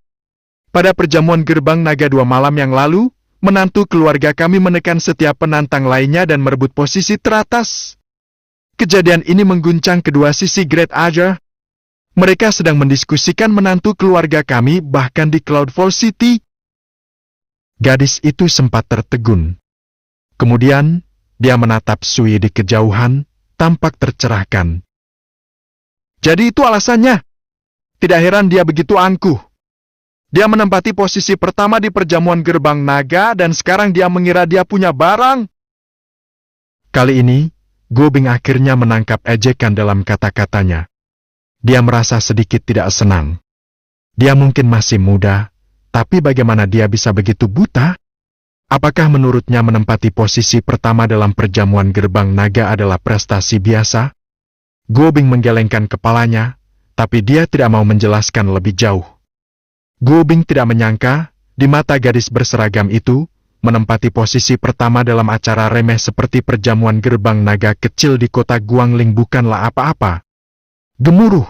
S1: Pada perjamuan gerbang naga 2 malam yang lalu, menantu keluarga kami menekan setiap penantang lainnya dan merebut posisi teratas. Kejadian ini mengguncang kedua sisi Great Aja. Mereka sedang mendiskusikan menantu keluarga kami bahkan di Cloudfall City." Gadis itu sempat tertegun. Kemudian, dia menatap Sui di kejauhan, tampak tercerahkan. "Jadi itu alasannya. Tidak heran dia begitu angkuh. Dia menempati posisi pertama di perjamuan gerbang naga dan sekarang dia mengira dia punya barang." Kali ini, Guo Bing akhirnya menangkap ejekan dalam kata-katanya. Dia merasa sedikit tidak senang. Dia mungkin masih muda, tapi bagaimana dia bisa begitu buta? Apakah menurutnya menempati posisi pertama dalam perjamuan gerbang naga adalah prestasi biasa? Guo Bing menggelengkan kepalanya, tapi dia tidak mau menjelaskan lebih jauh. Guo Bing tidak menyangka, di mata gadis berseragam itu, menempati posisi pertama dalam acara remeh seperti perjamuan gerbang naga kecil di kota Guangling bukanlah apa-apa. Gemuruh.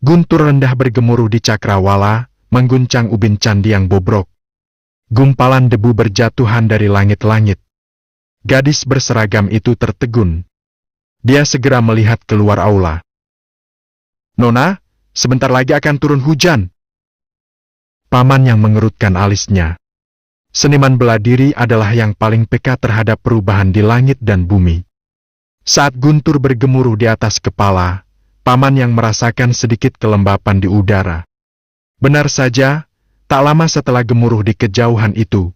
S1: Guntur rendah bergemuruh di cakrawala, mengguncang ubin candi yang bobrok. Gumpalan debu berjatuhan dari langit-langit. Gadis berseragam itu tertegun. Dia segera melihat keluar aula. "Nona, sebentar lagi akan turun hujan." Paman yang mengerutkan alisnya. Seniman bela diri adalah yang paling peka terhadap perubahan di langit dan bumi. Saat guntur bergemuruh di atas kepala, paman yang merasakan sedikit kelembapan di udara. Benar saja, tak lama setelah gemuruh di kejauhan itu,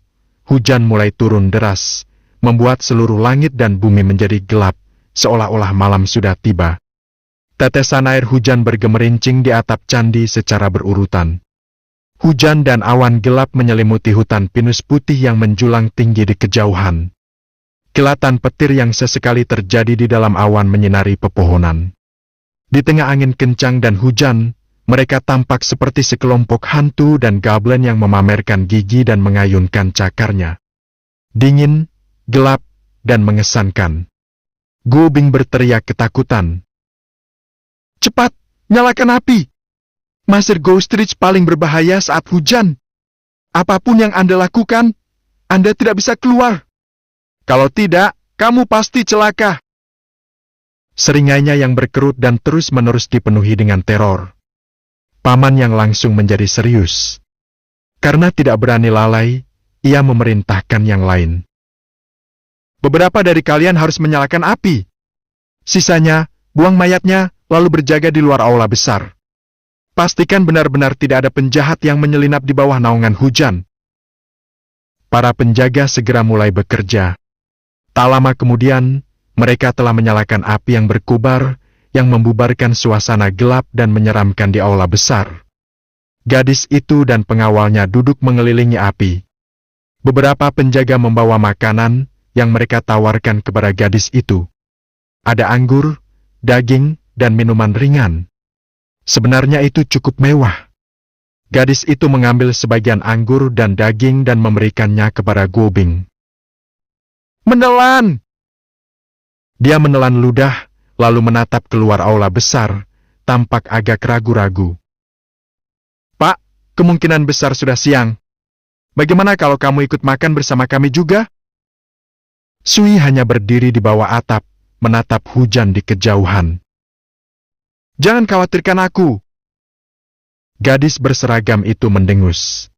S1: hujan mulai turun deras, membuat seluruh langit dan bumi menjadi gelap, seolah-olah malam sudah tiba. Tetesan air hujan bergemerincing di atap candi secara berurutan. Hujan dan awan gelap menyelimuti hutan pinus putih yang menjulang tinggi di kejauhan. Kilatan petir yang sesekali terjadi di dalam awan menyinari pepohonan. Di tengah angin kencang dan hujan, mereka tampak seperti sekelompok hantu dan goblin yang memamerkan gigi dan mengayunkan cakarnya. Dingin, gelap, dan mengesankan. Guo Bing berteriak ketakutan. "Cepat, nyalakan api! Master Ghost Ridge paling berbahaya saat hujan. Apapun yang Anda lakukan, Anda tidak bisa keluar. Kalau tidak, kamu pasti celaka." Seringainya yang berkerut dan terus-menerus dipenuhi dengan teror. Paman yang langsung menjadi serius. Karena tidak berani lalai, ia memerintahkan yang lain. "Beberapa dari kalian harus menyalakan api. Sisanya, buang mayatnya, lalu berjaga di luar aula besar. Pastikan benar-benar tidak ada penjahat yang menyelinap di bawah naungan hujan." Para penjaga segera mulai bekerja. Tak lama kemudian, mereka telah menyalakan api yang berkobar, yang membubarkan suasana gelap dan menyeramkan di aula besar. Gadis itu dan pengawalnya duduk mengelilingi api. Beberapa penjaga membawa makanan yang mereka tawarkan kepada gadis itu. Ada anggur, daging, dan minuman ringan. Sebenarnya itu cukup mewah. Gadis itu mengambil sebagian anggur dan daging dan memberikannya kepada Guo Bing. "Menelan!" Dia menelan ludah, lalu menatap keluar aula besar, tampak agak ragu-ragu. "Pak, kemungkinan besar sudah siang. Bagaimana kalau kamu ikut makan bersama kami juga?" Sui hanya berdiri di bawah atap, menatap hujan di kejauhan. "Jangan khawatirkan aku." Gadis berseragam itu mendengus.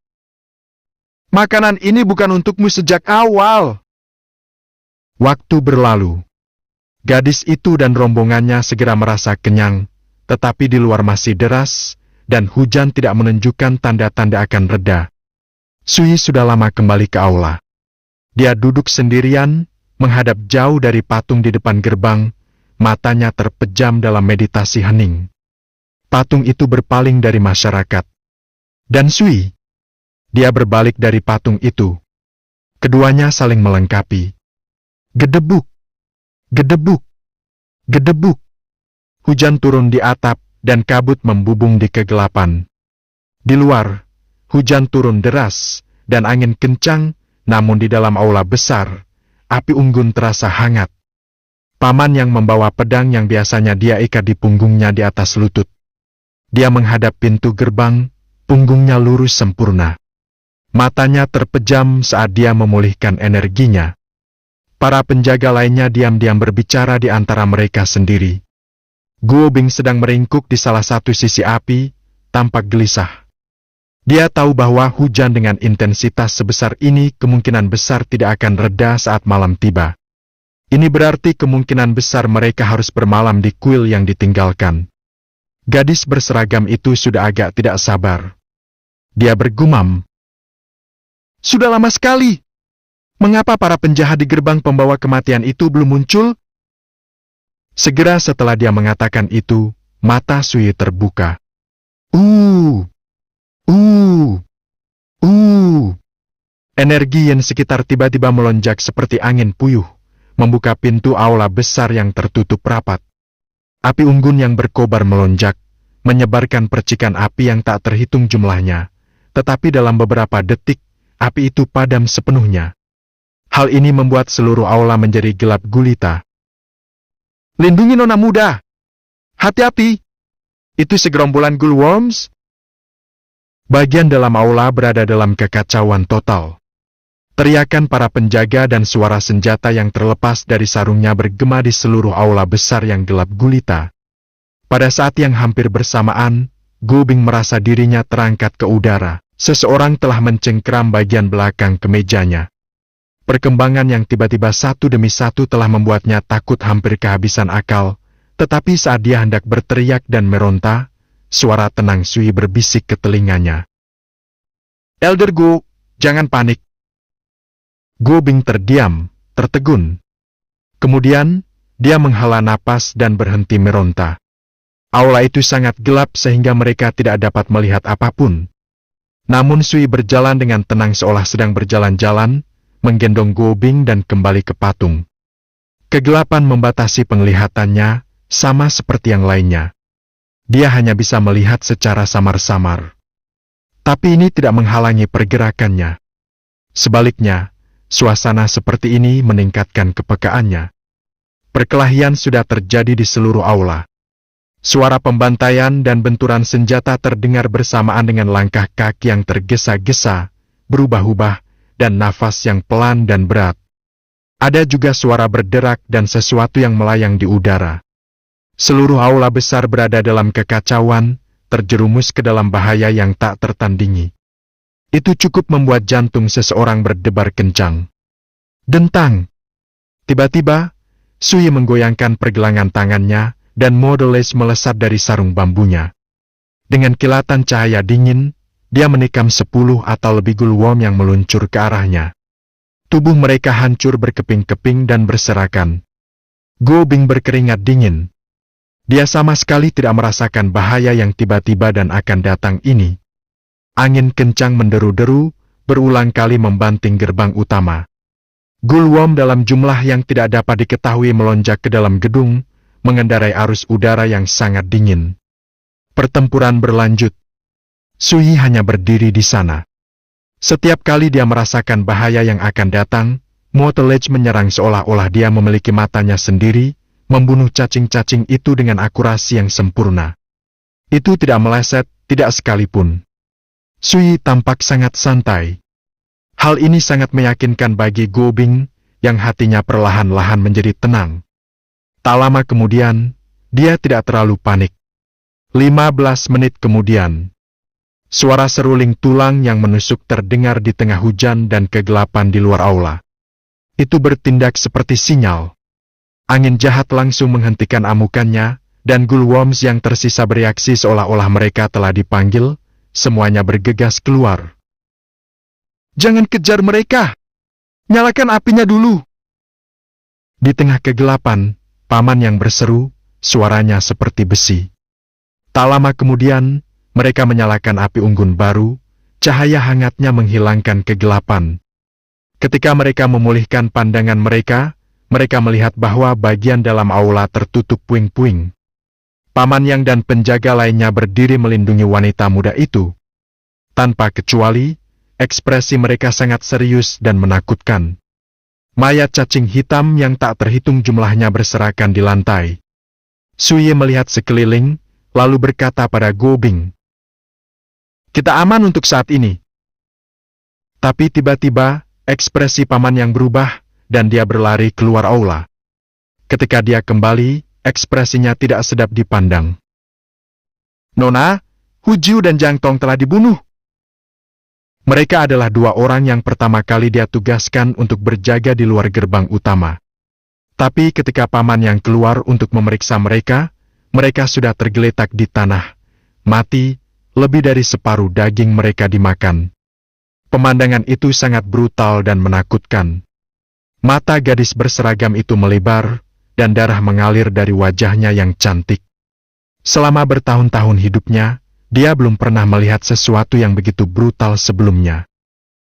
S1: "Makanan ini bukan untukmu sejak awal." Waktu berlalu. Gadis itu dan rombongannya segera merasa kenyang, tetapi di luar masih deras, dan hujan tidak menunjukkan tanda-tanda akan reda. Sui sudah lama kembali ke aula. Dia duduk sendirian, menghadap jauh dari patung di depan gerbang, matanya terpejam dalam meditasi hening. Patung itu berpaling dari masyarakat. Dan Sui. Dia berbalik dari patung itu. Keduanya saling melengkapi. Gedebuk. Gedebuk. Gedebuk. Hujan turun di atap, dan kabut membubung di kegelapan. Di luar, hujan turun deras, dan angin kencang, namun di dalam aula besar, api unggun terasa hangat. Paman yang membawa pedang yang biasanya dia ikat di punggungnya di atas lutut. Dia menghadap pintu gerbang, punggungnya lurus sempurna. Matanya terpejam saat dia memulihkan energinya. Para penjaga lainnya diam-diam berbicara di antara mereka sendiri. Guo Bing sedang meringkuk di salah satu sisi api, tampak gelisah. Dia tahu bahwa hujan dengan intensitas sebesar ini kemungkinan besar tidak akan reda saat malam tiba. Ini berarti kemungkinan besar mereka harus bermalam di kuil yang ditinggalkan. Gadis berseragam itu sudah agak tidak sabar. Dia bergumam. "Sudah lama sekali. Mengapa para penjahat di gerbang pembawa kematian itu belum muncul?" Segera setelah dia mengatakan itu, mata Sui terbuka. Energi Yin sekitar tiba-tiba melonjak seperti angin puyuh, membuka pintu aula besar yang tertutup rapat. Api unggun yang berkobar melonjak, menyebarkan percikan api yang tak terhitung jumlahnya, tetapi dalam beberapa detik, api itu padam sepenuhnya. Hal ini membuat seluruh aula menjadi gelap gulita. "Lindungi nona muda! Hati-hati! Itu segerombolan Ghoulworms!" Bagian dalam aula berada dalam kekacauan total. Teriakan para penjaga dan suara senjata yang terlepas dari sarungnya bergema di seluruh aula besar yang gelap gulita. Pada saat yang hampir bersamaan, Guo Bing merasa dirinya terangkat ke udara, Seseorang telah mencengkeram bagian belakang kemejanya. Perkembangan yang tiba-tiba satu demi satu telah membuatnya takut hampir kehabisan akal, tetapi saat dia hendak berteriak dan meronta, suara tenang Sui berbisik ke telinganya. "Elder Go, jangan panik." Go Bing terdiam, tertegun. Kemudian, dia menghela napas dan berhenti meronta. Aula itu sangat gelap sehingga mereka tidak dapat melihat apapun. Namun Sui berjalan dengan tenang seolah sedang berjalan-jalan, menggendong Go Bing dan kembali ke patung. Kegelapan membatasi penglihatannya, sama seperti yang lainnya. Dia hanya bisa melihat secara samar-samar. Tapi ini tidak menghalangi pergerakannya. Sebaliknya, suasana seperti ini meningkatkan kepekaannya. Perkelahian sudah terjadi di seluruh aula. Suara pembantaian dan benturan senjata terdengar bersamaan dengan langkah kaki yang tergesa-gesa, berubah-ubah, dan nafas yang pelan dan berat. Ada juga suara berderak dan sesuatu yang melayang di udara. Seluruh aula besar berada dalam kekacauan, terjerumus ke dalam bahaya yang tak tertandingi. Itu cukup membuat jantung seseorang berdebar kencang. Dentang! Tiba-tiba, Sui menggoyangkan pergelangan tangannya, dan Modeles melesat dari sarung bambunya. Dengan kilatan cahaya dingin, dia menikam 10 atau lebih gulwom yang meluncur ke arahnya. Tubuh mereka hancur berkeping-keping dan berserakan. Go Bing berkeringat dingin. Dia sama sekali tidak merasakan bahaya yang tiba-tiba dan akan datang ini. Angin kencang menderu-deru, berulang kali membanting gerbang utama. Gulwom dalam jumlah yang tidak dapat diketahui melonjak ke dalam gedung, mengendarai arus udara yang sangat dingin. Pertempuran berlanjut. Sui hanya berdiri di sana. Setiap kali dia merasakan bahaya yang akan datang, Motelage menyerang seolah-olah dia memiliki matanya sendiri, membunuh cacing-cacing itu dengan akurasi yang sempurna. Itu tidak meleset, tidak sekalipun. Sui tampak sangat santai. Hal ini sangat meyakinkan bagi Go Bing, yang hatinya perlahan-lahan menjadi tenang. Tak lama kemudian, dia tidak terlalu panik. 15 menit kemudian, suara seruling tulang yang menusuk terdengar di tengah hujan dan kegelapan di luar aula. Itu bertindak seperti sinyal. Angin jahat langsung menghentikan amukannya, dan Gulworms yang tersisa bereaksi seolah-olah mereka telah dipanggil, semuanya bergegas keluar. "Jangan kejar mereka! Nyalakan apinya dulu!" Di tengah kegelapan, paman yang berseru, suaranya seperti besi. Tak lama kemudian, mereka menyalakan api unggun baru, cahaya hangatnya menghilangkan kegelapan. Ketika mereka memulihkan pandangan mereka melihat bahwa bagian dalam aula tertutup puing-puing. Paman Yang dan penjaga lainnya berdiri melindungi wanita muda itu. Tanpa kecuali, ekspresi mereka sangat serius dan menakutkan. Mayat cacing hitam yang tak terhitung jumlahnya berserakan di lantai. Sui melihat sekeliling, lalu berkata pada Go Bing, "Kita aman untuk saat ini." Tapi tiba-tiba, ekspresi paman Yang berubah, dan dia berlari keluar aula. Ketika dia kembali, ekspresinya tidak sedap dipandang. "Nona, Hu Jiu dan Jang Tong telah dibunuh." Mereka adalah dua orang yang pertama kali dia tugaskan untuk berjaga di luar gerbang utama. Tapi ketika paman Yang keluar untuk memeriksa mereka sudah tergeletak di tanah, mati, lebih dari separuh daging mereka dimakan. Pemandangan itu sangat brutal dan menakutkan. Mata gadis berseragam itu melebar, dan darah mengalir dari wajahnya yang cantik. Selama bertahun-tahun hidupnya, dia belum pernah melihat sesuatu yang begitu brutal sebelumnya.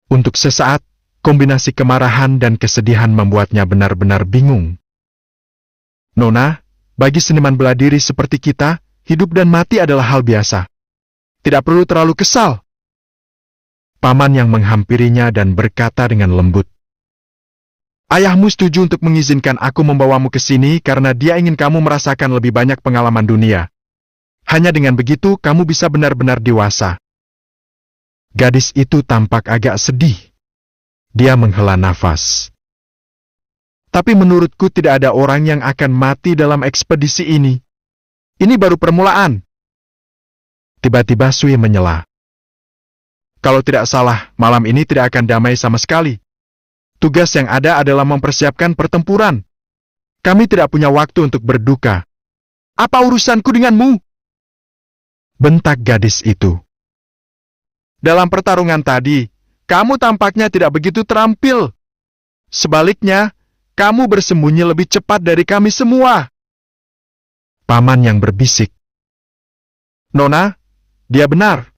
S1: Untuk sesaat, kombinasi kemarahan dan kesedihan membuatnya benar-benar bingung. "Nona, bagi seniman bela diri seperti kita, hidup dan mati adalah hal biasa. Tidak perlu terlalu kesal." Paman Yang menghampirinya dan berkata dengan lembut, "Ayahmu setuju untuk mengizinkan aku membawamu ke sini karena dia ingin kamu merasakan lebih banyak pengalaman dunia. Hanya dengan begitu kamu bisa benar-benar dewasa." Gadis itu tampak agak sedih. Dia menghela nafas. "Tapi menurutku tidak ada orang yang akan mati dalam ekspedisi ini. Ini baru permulaan." Tiba-tiba Sui menyela. Kalau tidak salah, malam ini tidak akan damai sama sekali. Tugas yang ada adalah mempersiapkan pertempuran. Kami tidak punya waktu untuk berduka. Apa urusanku denganmu? Bentak gadis itu. Dalam pertarungan tadi, kamu tampaknya tidak begitu terampil. Sebaliknya, kamu bersembunyi lebih cepat dari kami semua. Paman yang berbisik. Nona, dia benar.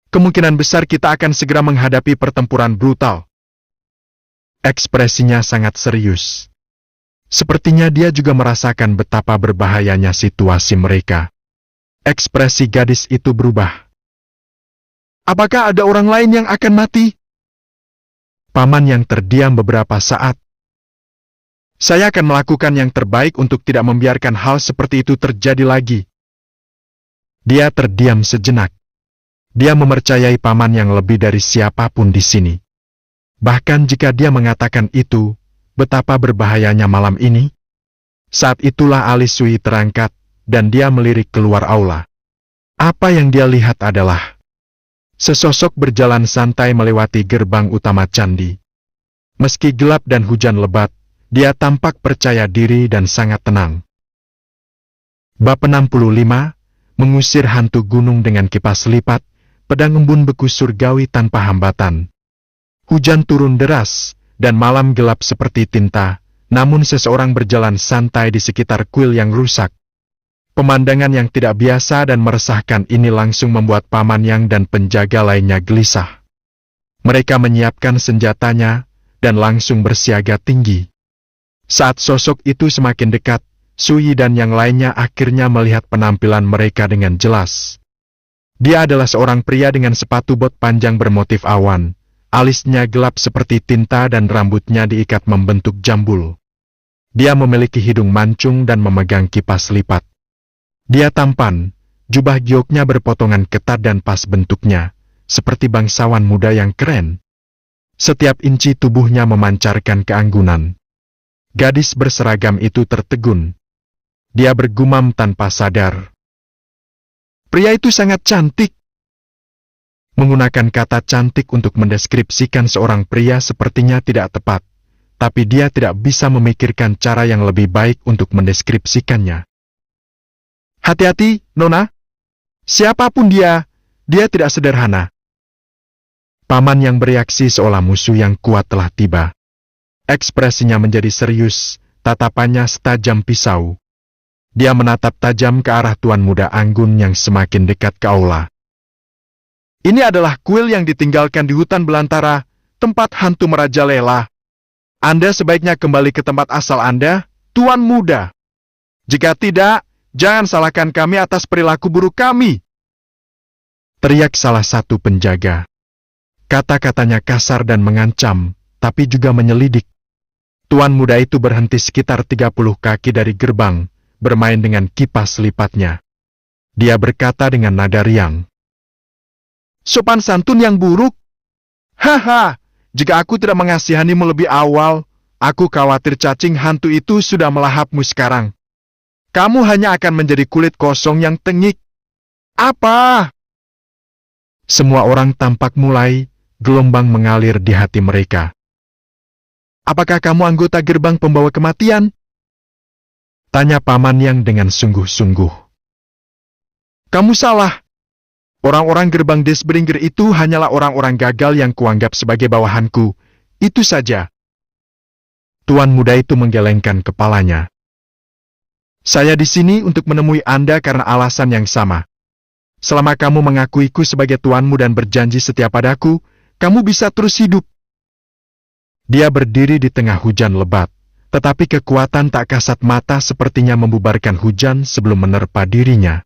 S1: Kemungkinan besar kita akan segera menghadapi pertempuran brutal. Ekspresinya sangat serius. Sepertinya dia juga merasakan betapa berbahayanya situasi mereka. Ekspresi gadis itu berubah. Apakah ada orang lain yang akan mati? Paman yang terdiam beberapa saat. Saya akan melakukan yang terbaik untuk tidak membiarkan hal seperti itu terjadi lagi. Dia terdiam sejenak. Dia mempercayai paman yang lebih dari siapapun di sini. Bahkan jika dia mengatakan itu, betapa berbahayanya malam ini. Saat itulah alis Sui terangkat, dan dia melirik keluar aula. Apa yang dia lihat adalah sesosok berjalan santai melewati gerbang utama candi. Meski gelap dan hujan lebat, dia tampak percaya diri dan sangat tenang. Bab 65, mengusir hantu gunung dengan kipas lipat, pedang embun beku surgawi tanpa hambatan. Hujan turun deras, dan malam gelap seperti tinta, namun seseorang berjalan santai di sekitar kuil yang rusak. Pemandangan yang tidak biasa dan meresahkan ini langsung membuat Paman Yang dan penjaga lainnya gelisah. Mereka menyiapkan senjatanya, dan langsung bersiaga tinggi. Saat sosok itu semakin dekat, Sui dan yang lainnya akhirnya melihat penampilan mereka dengan jelas. Dia adalah seorang pria dengan sepatu bot panjang bermotif awan. Alisnya gelap seperti tinta dan rambutnya diikat membentuk jambul. Dia memiliki hidung mancung dan memegang kipas lipat. Dia tampan, jubah gioknya berpotongan ketat dan pas bentuknya, seperti bangsawan muda yang keren. Setiap inci tubuhnya memancarkan keanggunan. Gadis berseragam itu tertegun. Dia bergumam tanpa sadar. Pria itu sangat cantik. Menggunakan kata cantik untuk mendeskripsikan seorang pria sepertinya tidak tepat, tapi dia tidak bisa memikirkan cara yang lebih baik untuk mendeskripsikannya. Hati-hati, Nona. Siapapun dia tidak sederhana. Paman yang bereaksi seolah musuh yang kuat telah tiba. Ekspresinya menjadi serius, tatapannya setajam pisau. Dia menatap tajam ke arah tuan muda anggun yang semakin dekat ke aula. Ini adalah kuil yang ditinggalkan di hutan belantara, tempat hantu merajalela. Anda sebaiknya kembali ke tempat asal Anda, tuan muda. Jika tidak, jangan salahkan kami atas perilaku buruk kami. Teriak salah satu penjaga. Kata-katanya kasar dan mengancam, tapi juga menyelidik. Tuan muda itu berhenti sekitar 30 kaki dari gerbang, bermain dengan kipas lipatnya. Dia berkata dengan nada riang. Sopan santun yang buruk? Haha, jika aku tidak mengasihanimu lebih awal, aku khawatir cacing hantu itu sudah melahapmu sekarang. Kamu hanya akan menjadi kulit kosong yang tengik. Apa? Semua orang tampak mulai, gelombang mengalir di hati mereka. Apakah kamu anggota gerbang pembawa kematian? Tanya Paman Yang dengan sungguh-sungguh. Kamu salah. Orang-orang gerbang Desbringer itu hanyalah orang-orang gagal yang kuanggap sebagai bawahanku. Itu saja. Tuan muda itu menggelengkan kepalanya. Saya di sini untuk menemui Anda karena alasan yang sama. Selama kamu mengakuiku sebagai tuanmu dan berjanji setia padaku, kamu bisa terus hidup. Dia berdiri di tengah hujan lebat, tetapi kekuatan tak kasat mata sepertinya membubarkan hujan sebelum menerpa dirinya.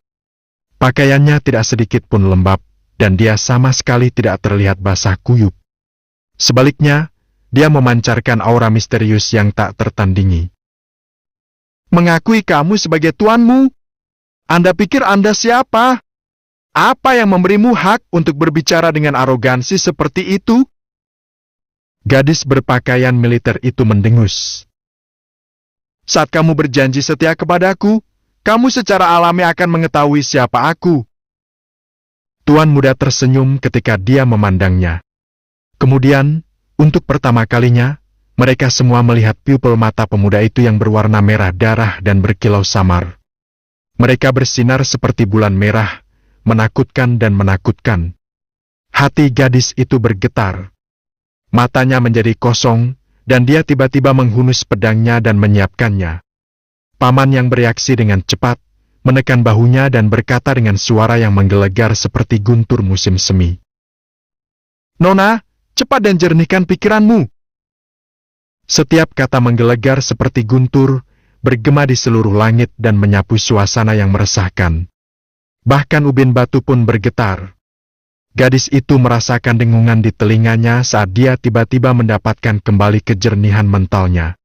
S1: Pakaiannya tidak sedikit pun lembab, dan dia sama sekali tidak terlihat basah kuyup. Sebaliknya, dia memancarkan aura misterius yang tak tertandingi. Mengakui kamu sebagai tuanmu? Anda pikir Anda siapa? Apa yang memberimu hak untuk berbicara dengan arogansi seperti itu? Gadis berpakaian militer itu mendengus. Saat kamu berjanji setia kepadaku, kamu secara alami akan mengetahui siapa aku. Tuan muda tersenyum ketika dia memandangnya. Kemudian, untuk pertama kalinya, mereka semua melihat pupil mata pemuda itu yang berwarna merah darah dan berkilau samar. Mereka bersinar seperti bulan merah, menakutkan dan menakutkan. Hati gadis itu bergetar. Matanya menjadi kosong, dan dia tiba-tiba menghunus pedangnya dan menyiapkannya. Paman yang bereaksi dengan cepat, menekan bahunya dan berkata dengan suara yang menggelegar seperti guntur musim semi. "Nona, cepat dan jernihkan pikiranmu." Setiap kata menggelegar seperti guntur, bergema di seluruh langit dan menyapu suasana yang meresahkan. Bahkan ubin batu pun bergetar. Gadis itu merasakan dengungan di telinganya saat dia tiba-tiba mendapatkan kembali kejernihan mentalnya.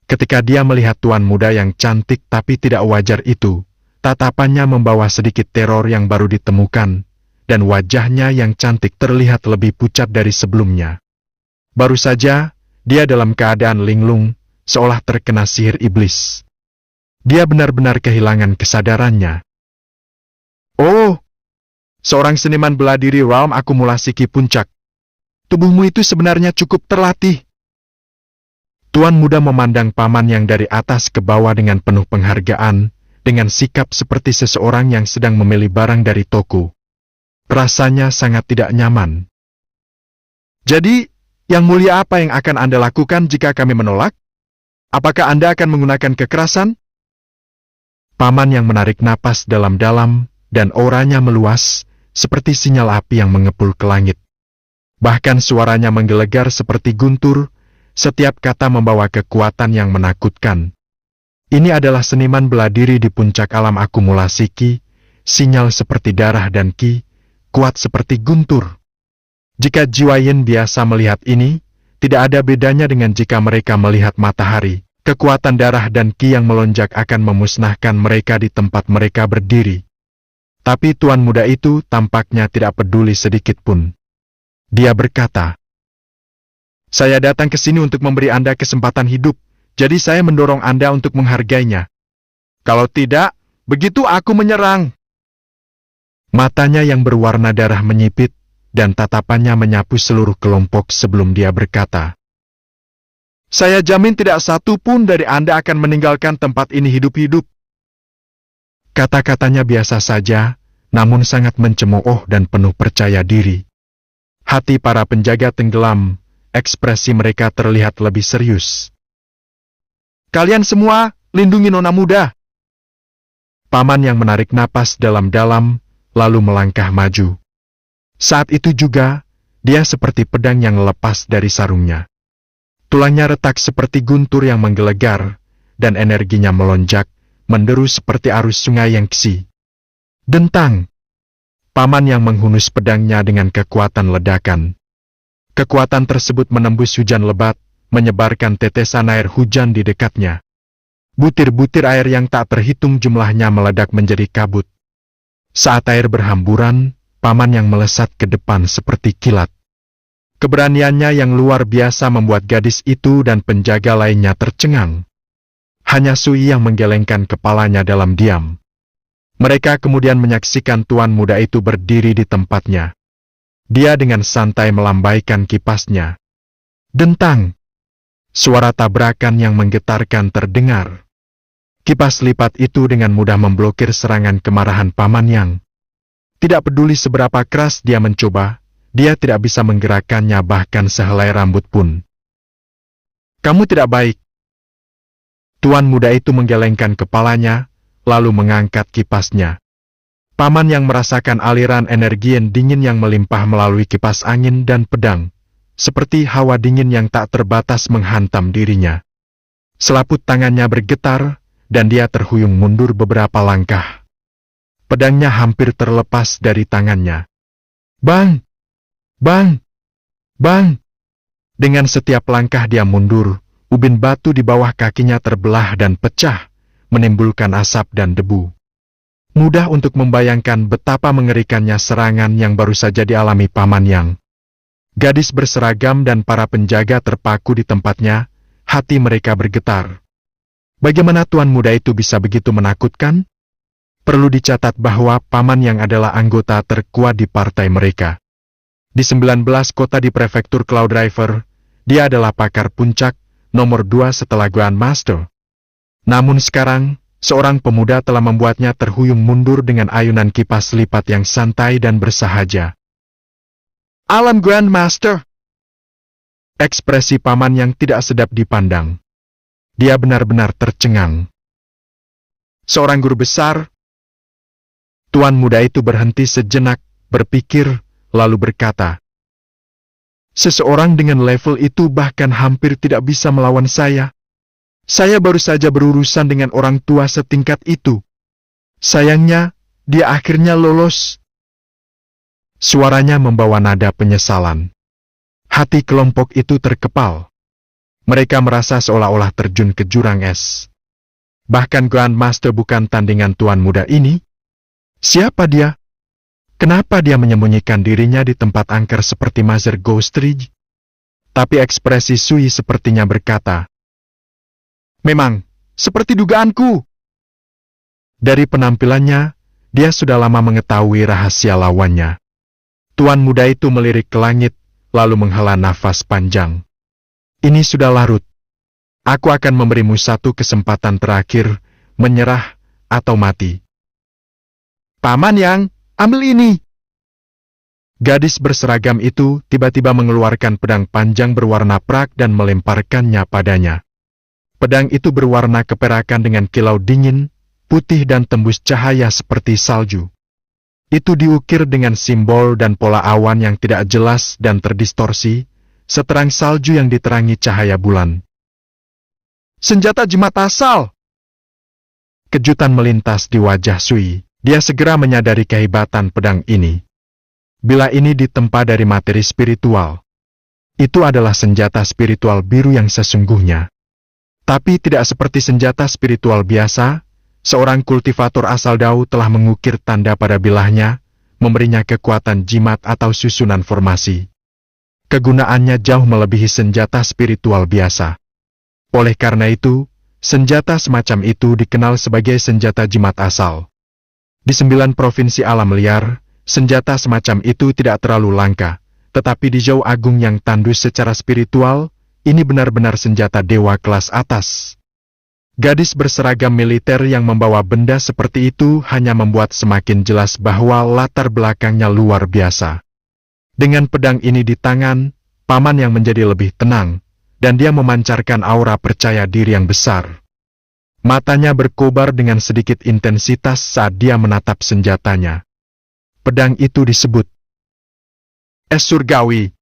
S1: Ketika dia melihat tuan muda yang cantik tapi tidak wajar itu, tatapannya membawa sedikit teror yang baru ditemukan, dan wajahnya yang cantik terlihat lebih pucat dari sebelumnya. Baru saja, dia dalam keadaan linglung, seolah terkena sihir iblis. Dia benar-benar kehilangan kesadarannya. "Oh, seorang seniman bela diri realm akumulasi Ki Puncak. Tubuhmu itu sebenarnya cukup terlatih." Tuan muda memandang paman yang dari atas ke bawah dengan penuh penghargaan, dengan sikap seperti seseorang yang sedang memilih barang dari toko. Rasanya sangat tidak nyaman. "Jadi, yang mulia apa yang akan Anda lakukan jika kami menolak? Apakah Anda akan menggunakan kekerasan?" Paman yang menarik napas dalam-dalam, dan auranya meluas, seperti sinyal api yang mengepul ke langit. Bahkan suaranya menggelegar seperti guntur, setiap kata membawa kekuatan yang menakutkan. Ini adalah seniman bela diri di puncak alam akumulasi Ki, sinyal seperti darah dan Ki, kuat seperti guntur. Jika jiwa yin biasa melihat ini, tidak ada bedanya dengan jika mereka melihat matahari. Kekuatan darah dan Ki yang melonjak akan memusnahkan mereka di tempat mereka berdiri. Tapi tuan muda itu tampaknya tidak peduli sedikit pun. Dia berkata, "Saya datang ke sini untuk memberi Anda kesempatan hidup, jadi saya mendorong Anda untuk menghargainya. Kalau tidak, begitu aku menyerang." Matanya yang berwarna darah menyipit, dan tatapannya menyapu seluruh kelompok sebelum dia berkata, "Saya jamin tidak satu pun dari Anda akan meninggalkan tempat ini hidup-hidup." Kata-katanya biasa saja, namun sangat mencemooh dan penuh percaya diri. Hati para penjaga tenggelam, ekspresi mereka terlihat lebih serius. "Kalian semua, lindungi nona muda." Paman yang menarik napas dalam-dalam, lalu melangkah maju. Saat itu juga, dia seperti pedang yang lepas dari sarungnya. Tulangnya retak seperti guntur yang menggelegar, dan energinya melonjak, menderu seperti arus sungai yang ksi. Dentang! Paman yang menghunus pedangnya dengan kekuatan ledakan. Kekuatan tersebut menembus hujan lebat, menyebarkan tetesan air hujan di dekatnya. Butir-butir air yang tak terhitung jumlahnya meledak menjadi kabut. Saat air berhamburan, paman yang melesat ke depan seperti kilat. Keberaniannya yang luar biasa membuat gadis itu dan penjaga lainnya tercengang. Hanya Sui yang menggelengkan kepalanya dalam diam. Mereka kemudian menyaksikan tuan muda itu berdiri di tempatnya. Dia dengan santai melambaikan kipasnya. Dentang! Suara tabrakan yang menggetarkan terdengar. Kipas lipat itu dengan mudah memblokir serangan kemarahan paman yang. Tidak peduli seberapa keras dia mencoba, dia tidak bisa menggerakkannya bahkan sehelai rambut pun. "Kamu tidak baik." Tuan muda itu menggelengkan kepalanya, lalu mengangkat kipasnya. Paman yang merasakan aliran energi yang dingin yang melimpah melalui kipas angin dan pedang, seperti hawa dingin yang tak terbatas menghantam dirinya. Selaput tangannya bergetar, dan dia terhuyung mundur beberapa langkah. Pedangnya hampir terlepas dari tangannya. Bang! Bang! Bang! Dengan setiap langkah dia mundur, ubin batu di bawah kakinya terbelah dan pecah, menimbulkan asap dan debu. Mudah untuk membayangkan betapa mengerikannya serangan yang baru saja dialami Paman Yang. Gadis berseragam dan para penjaga terpaku di tempatnya, hati mereka bergetar. Bagaimana tuan muda itu bisa begitu menakutkan? Perlu dicatat bahwa Paman Yang adalah anggota terkuat di partai mereka. Di 19 kota di prefektur Cloud River, dia adalah pakar puncak, nomor 2 setelah Grandmaster. Namun sekarang, seorang pemuda telah membuatnya terhuyung mundur dengan ayunan kipas lipat yang santai dan bersahaja. Alam Grandmaster! Ekspresi Paman Yang tidak sedap dipandang. Dia benar-benar tercengang. Seorang guru besar. Tuan muda itu berhenti sejenak, berpikir, lalu berkata, seseorang dengan level itu bahkan hampir tidak bisa melawan saya. Saya baru saja berurusan dengan orang tua setingkat itu. Sayangnya, dia akhirnya lolos. Suaranya membawa nada penyesalan. Hati kelompok itu terkepal. Mereka merasa seolah-olah terjun ke jurang es. Bahkan Grandmaster bukan tandingan tuan muda ini. Siapa dia? Kenapa dia menyembunyikan dirinya di tempat angker seperti Mazer Ghost Ridge? Tapi ekspresi Sui sepertinya berkata, memang, seperti dugaanku. Dari penampilannya, dia sudah lama mengetahui rahasia lawannya. Tuan muda itu melirik ke langit, lalu menghela nafas panjang. Ini sudah larut. Aku akan memberimu satu kesempatan terakhir, menyerah atau mati. Paman Yang, ambil ini. Gadis berseragam itu tiba-tiba mengeluarkan pedang panjang berwarna perak dan melemparkannya padanya. Pedang itu berwarna keperakan dengan kilau dingin, putih dan tembus cahaya seperti salju. Itu diukir dengan simbol dan pola awan yang tidak jelas dan terdistorsi, seterang salju yang diterangi cahaya bulan. Senjata jimat asal! Kejutan melintas di wajah Sui. Dia segera menyadari kehebatan pedang ini. Bila ini ditempa dari materi spiritual, itu adalah senjata spiritual biru yang sesungguhnya. Tapi tidak seperti senjata spiritual biasa, seorang kultivator asal Dao telah mengukir tanda pada bilahnya, memberinya kekuatan jimat atau susunan formasi. Kegunaannya jauh melebihi senjata spiritual biasa. Oleh karena itu, senjata semacam itu dikenal sebagai senjata jimat asal. Di 9 provinsi alam liar, senjata semacam itu tidak terlalu langka, tetapi di Zhou Agung yang tandus secara spiritual, ini benar-benar senjata dewa kelas atas. Gadis berseragam militer yang membawa benda seperti itu hanya membuat semakin jelas bahwa latar belakangnya luar biasa. Dengan pedang ini di tangan, Paman Yang menjadi lebih tenang, dan dia memancarkan aura percaya diri yang besar. Matanya berkobar dengan sedikit intensitas saat dia menatap senjatanya. Pedang itu disebut es surgawi.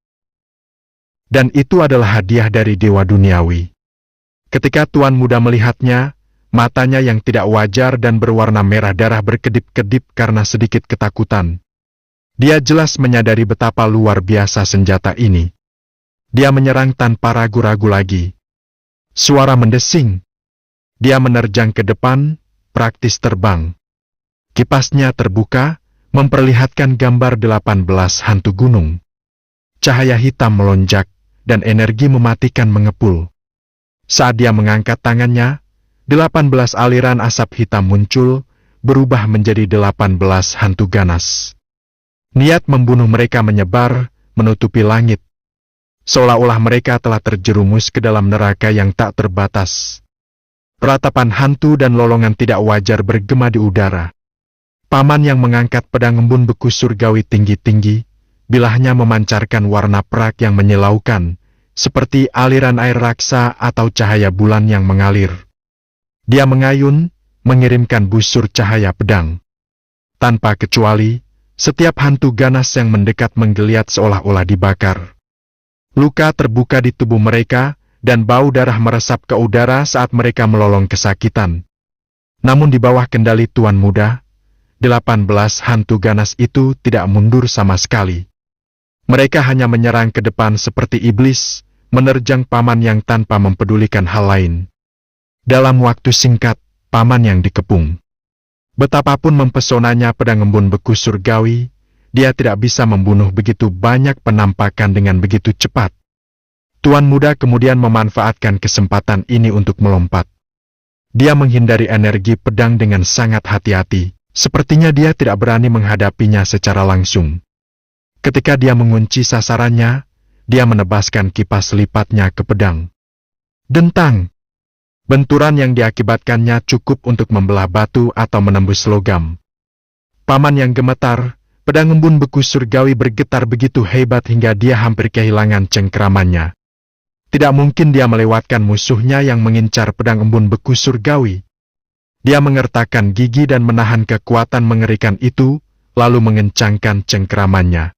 S1: Dan itu adalah hadiah dari dewa duniawi. Ketika tuan muda melihatnya, matanya yang tidak wajar dan berwarna merah darah berkedip-kedip karena sedikit ketakutan. Dia jelas menyadari betapa luar biasa senjata ini. Dia menyerang tanpa ragu-ragu lagi. Suara mendesing. Dia menerjang ke depan, praktis terbang. Kipasnya terbuka, memperlihatkan gambar 18 hantu gunung. Cahaya hitam melonjak, dan energi mematikan mengepul. Saat dia mengangkat tangannya, 18 aliran asap hitam muncul, berubah menjadi 18 hantu ganas. Niat membunuh mereka menyebar, menutupi langit. Seolah-olah mereka telah terjerumus ke dalam neraka yang tak terbatas. Ratapan hantu dan lolongan tidak wajar bergema di udara. Paman Yang mengangkat pedang embun beku surgawi tinggi-tinggi, bilahnya memancarkan warna perak yang menyilaukan, seperti aliran air raksa atau cahaya bulan yang mengalir. Dia mengayun, mengirimkan busur cahaya pedang. Tanpa kecuali, setiap hantu ganas yang mendekat menggeliat seolah-olah dibakar. Luka terbuka di tubuh mereka, dan bau darah meresap ke udara saat mereka melolong kesakitan. Namun di bawah kendali tuan muda, 18 hantu ganas itu tidak mundur sama sekali. Mereka hanya menyerang ke depan seperti iblis, menerjang Paman Yang tanpa mempedulikan hal lain. Dalam waktu singkat, Paman Yang dikepung. Betapapun mempesonanya pedang embun beku surgawi, dia tidak bisa membunuh begitu banyak penampakan dengan begitu cepat. Tuan muda kemudian memanfaatkan kesempatan ini untuk melompat. Dia menghindari energi pedang dengan sangat hati-hati, Sepertinya dia tidak berani menghadapinya secara langsung. Ketika dia mengunci sasarannya, dia menebaskan kipas lipatnya ke pedang. Dentang! Benturan yang diakibatkannya cukup untuk membelah batu atau menembus logam. Paman yang gemetar, pedang embun beku surgawi bergetar begitu hebat hingga dia hampir kehilangan cengkeramannya. Tidak mungkin dia melewatkan musuhnya yang mengincar pedang embun beku surgawi. Dia mengertakkan gigi dan menahan kekuatan mengerikan itu, lalu mengencangkan cengkeramannya.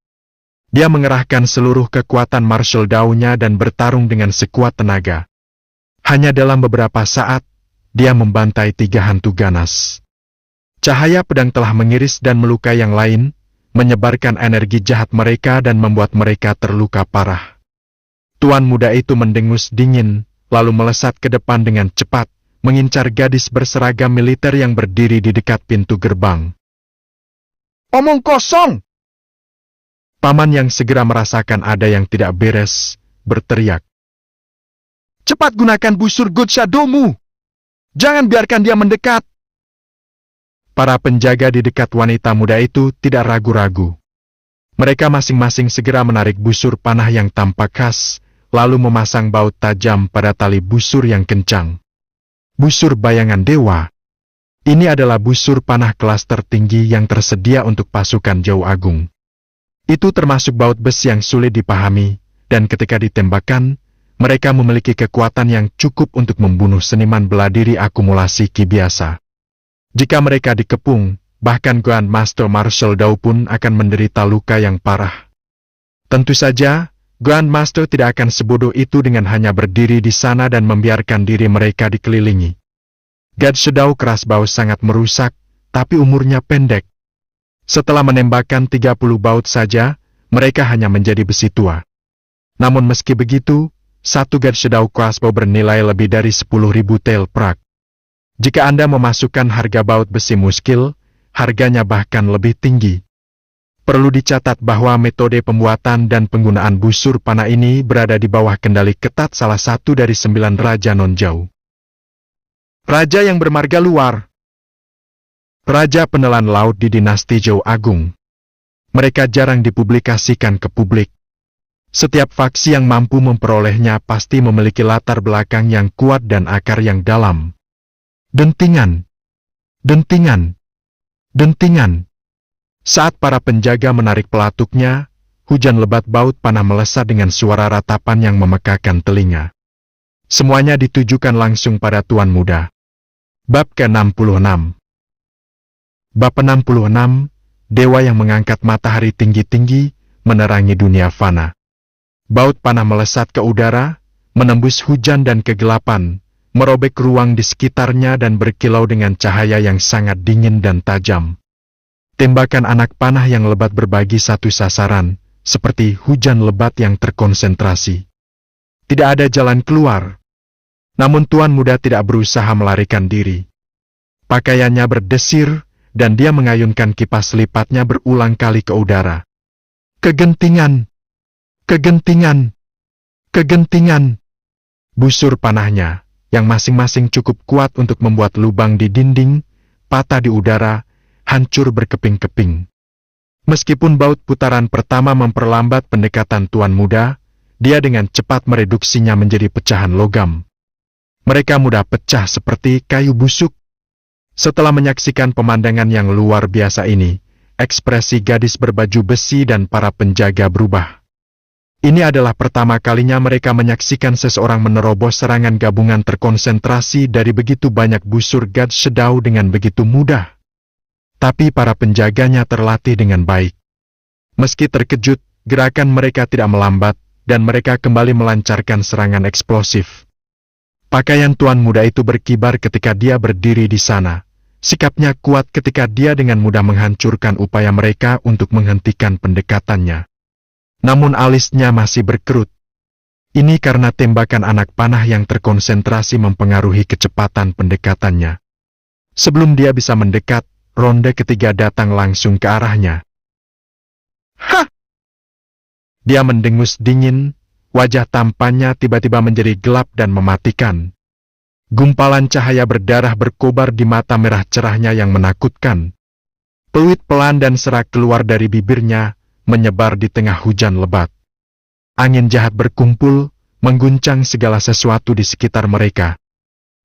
S1: Dia mengerahkan seluruh kekuatan martial Dao-nya dan bertarung dengan sekuat tenaga. Hanya dalam beberapa saat, dia membantai 3 hantu ganas. Cahaya pedang telah mengiris dan melukai yang lain, menyebarkan energi jahat mereka dan membuat mereka terluka parah. Tuan muda itu mendengus dingin, lalu melesat ke depan dengan cepat, mengincar gadis berseragam militer yang berdiri di dekat pintu gerbang. "Omong kosong!" Paman yang segera merasakan ada yang tidak beres, berteriak. "Cepat gunakan busur God Shadow-mu! Jangan biarkan dia mendekat!" Para penjaga di dekat wanita muda itu tidak ragu-ragu. Mereka masing-masing segera menarik busur panah yang tampak khas, lalu memasang baut tajam pada tali busur yang kencang. Busur bayangan dewa. Ini adalah busur panah kelas tertinggi yang tersedia untuk pasukan Jauh Agung. Itu termasuk baut besi yang sulit dipahami, dan ketika ditembakkan, mereka memiliki kekuatan yang cukup untuk membunuh seniman bela diri akumulasi ki biasa. Jika mereka dikepung, bahkan Grand Master Martial Dao pun akan menderita luka yang parah. Tentu saja, Grand Master tidak akan sebodoh itu dengan hanya berdiri di sana dan membiarkan diri mereka dikelilingi. God Shadow keras bau sangat merusak, tapi umurnya pendek. Setelah menembakkan 30 baut saja, mereka hanya menjadi besi tua. Namun meski begitu, satu God Shadow crossbow bernilai lebih dari 10.000 tael prak. Jika Anda memasukkan harga baut besi muskil, harganya bahkan lebih tinggi. Perlu dicatat bahwa metode pembuatan dan penggunaan busur panah ini berada di bawah kendali ketat salah satu dari 9 raja non-Jauh. Raja yang bermarga luar. Raja penelan laut di dinasti Jauh Agung. Mereka jarang dipublikasikan ke publik. Setiap faksi yang mampu memperolehnya pasti memiliki latar belakang yang kuat dan akar yang dalam. Dentingan, dentingan, dentingan. Saat para penjaga menarik pelatuknya, hujan lebat baut panah melesat dengan suara ratapan yang memekakan telinga. Semuanya ditujukan langsung pada Tuan Muda. Bab ke-66. Bab 66, Dewa yang mengangkat matahari tinggi-tinggi, menerangi dunia fana. Baut panah melesat ke udara, menembus hujan dan kegelapan, merobek ruang di sekitarnya dan berkilau dengan cahaya yang sangat dingin dan tajam. Tembakan anak panah yang lebat berbagi satu sasaran, seperti hujan lebat yang terkonsentrasi. Tidak ada jalan keluar. Namun Tuan Muda tidak berusaha melarikan diri. Pakaiannya berdesir, dan dia mengayunkan kipas lipatnya berulang kali ke udara. Kegentingan! Kegentingan! Kegentingan! Busur panahnya, yang masing-masing cukup kuat untuk membuat lubang di dinding, patah di udara, hancur berkeping-keping. Meskipun baut putaran pertama memperlambat pendekatan Tuan Muda, dia dengan cepat mereduksinya menjadi pecahan logam. Mereka mudah pecah seperti kayu busuk. Setelah menyaksikan pemandangan yang luar biasa ini, ekspresi gadis berbaju besi dan para penjaga berubah. Ini adalah pertama kalinya mereka menyaksikan seseorang menerobos serangan gabungan terkonsentrasi dari begitu banyak busur God Shadow dengan begitu mudah. Tapi para penjaganya terlatih dengan baik. Meski terkejut, gerakan mereka tidak melambat, dan mereka kembali melancarkan serangan eksplosif. Pakaian Tuan Muda itu berkibar ketika dia berdiri di sana. Sikapnya kuat ketika dia dengan mudah menghancurkan upaya mereka untuk menghentikan pendekatannya. Namun alisnya masih berkerut. Ini karena tembakan anak panah yang terkonsentrasi mempengaruhi kecepatan pendekatannya. Sebelum dia bisa mendekat, ronde ketiga datang langsung ke arahnya. Hah! Dia mendengus dingin, wajah tampannya tiba-tiba menjadi gelap dan mematikan. Gumpalan cahaya berdarah berkobar di mata merah cerahnya yang menakutkan. Peluit pelan dan serak keluar dari bibirnya, menyebar di tengah hujan lebat. Angin jahat berkumpul, mengguncang segala sesuatu di sekitar mereka.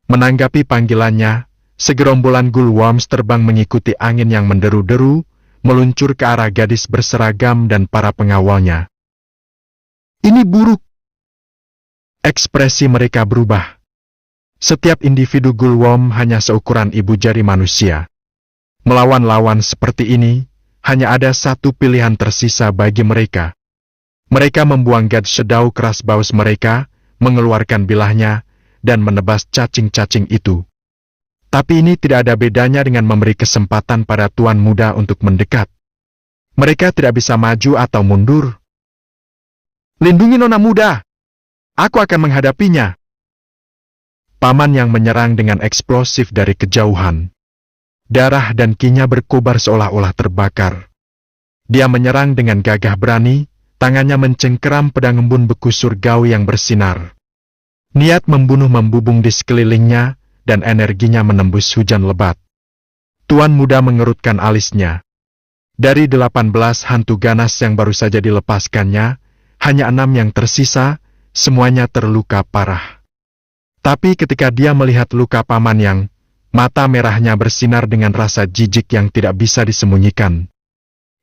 S1: Menanggapi panggilannya, segerombolan gulworms terbang mengikuti angin yang menderu-deru, meluncur ke arah gadis berseragam dan para pengawalnya. Ini buruk. Ekspresi mereka berubah. Setiap individu gulworm hanya seukuran ibu jari manusia. Melawan lawan seperti ini, hanya ada satu pilihan tersisa bagi mereka. Mereka membuang gad sedau keras baus mereka, mengeluarkan bilahnya, dan menebas cacing-cacing itu. Tapi ini tidak ada bedanya dengan memberi kesempatan pada tuan muda untuk mendekat. Mereka tidak bisa maju atau mundur. Lindungi nona muda! Aku akan menghadapinya! Paman yang menyerang dengan eksplosif dari kejauhan. Darah dan kinya berkobar seolah-olah terbakar. Dia menyerang dengan gagah berani, tangannya mencengkeram pedang embun beku surgawi yang bersinar. Niat membunuh membubung di sekelilingnya, dan energinya menembus hujan lebat. Tuan muda mengerutkan alisnya. Dari 18 hantu ganas yang baru saja dilepaskannya, hanya 6 yang tersisa, semuanya terluka parah. Tapi ketika dia melihat luka paman yang mata merahnya bersinar dengan rasa jijik yang tidak bisa disembunyikan.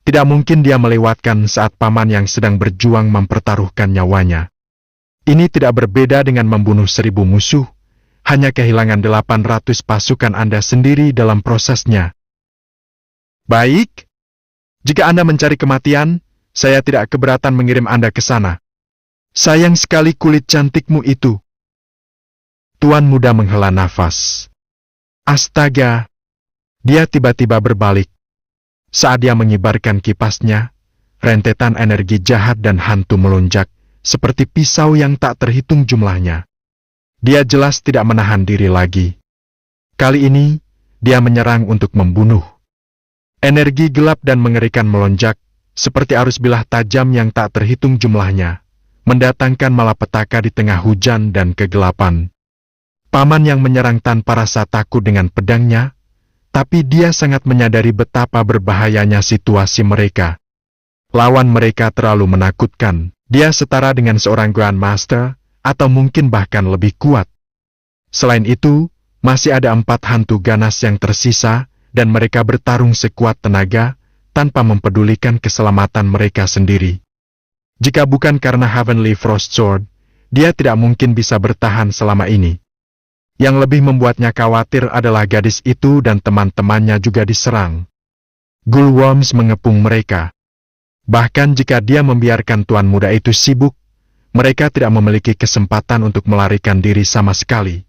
S1: Tidak mungkin dia melewatkan saat paman yang sedang berjuang mempertaruhkan nyawanya. Ini tidak berbeda dengan membunuh 1000 musuh, hanya kehilangan 800 pasukan Anda sendiri dalam prosesnya. Baik, jika Anda mencari kematian, saya tidak keberatan mengirim Anda ke sana. Sayang sekali kulit cantikmu itu. Tuan muda menghela nafas. Astaga! Dia tiba-tiba berbalik. Saat dia mengibarkan kipasnya, rentetan energi jahat dan hantu melonjak, seperti pisau yang tak terhitung jumlahnya. Dia jelas tidak menahan diri lagi. Kali ini, dia menyerang untuk membunuh. Energi gelap dan mengerikan melonjak, seperti arus bilah tajam yang tak terhitung jumlahnya, mendatangkan malapetaka di tengah hujan dan kegelapan. Paman yang menyerang tanpa rasa takut dengan pedangnya, tapi dia sangat menyadari betapa berbahayanya situasi mereka. Lawan mereka terlalu menakutkan. Dia setara dengan seorang Grandmaster, atau mungkin bahkan lebih kuat. Selain itu, masih ada 4 hantu ganas yang tersisa, dan mereka bertarung sekuat tenaga, tanpa mempedulikan keselamatan mereka sendiri. Jika bukan karena Heavenly Frost Sword, dia tidak mungkin bisa bertahan selama ini. Yang lebih membuatnya khawatir adalah gadis itu dan teman-temannya juga diserang. Gulworms mengepung mereka. Bahkan jika dia membiarkan tuan muda itu sibuk, mereka tidak memiliki kesempatan untuk melarikan diri sama sekali.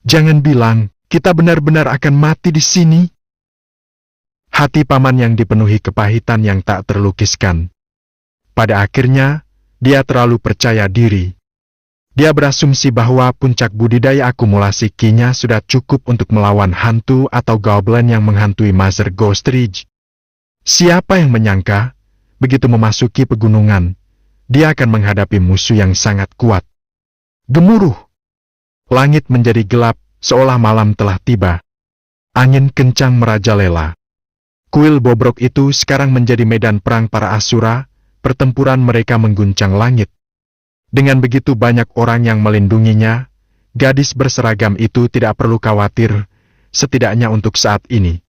S1: Jangan bilang, kita benar-benar akan mati di sini. Hati paman yang dipenuhi kepahitan yang tak terlukiskan. Pada akhirnya, dia terlalu percaya diri. Dia berasumsi bahwa puncak budidaya akumulasi kinya sudah cukup untuk melawan hantu atau goblin yang menghantui Mother Ghost Ridge. Siapa yang menyangka, begitu memasuki pegunungan, dia akan menghadapi musuh yang sangat kuat. Gemuruh. Langit menjadi gelap, seolah malam telah tiba. Angin kencang merajalela. Kuil bobrok itu sekarang menjadi medan perang para Asura, pertempuran mereka mengguncang langit. Dengan begitu banyak orang yang melindunginya, gadis berseragam itu tidak perlu khawatir, setidaknya untuk saat ini.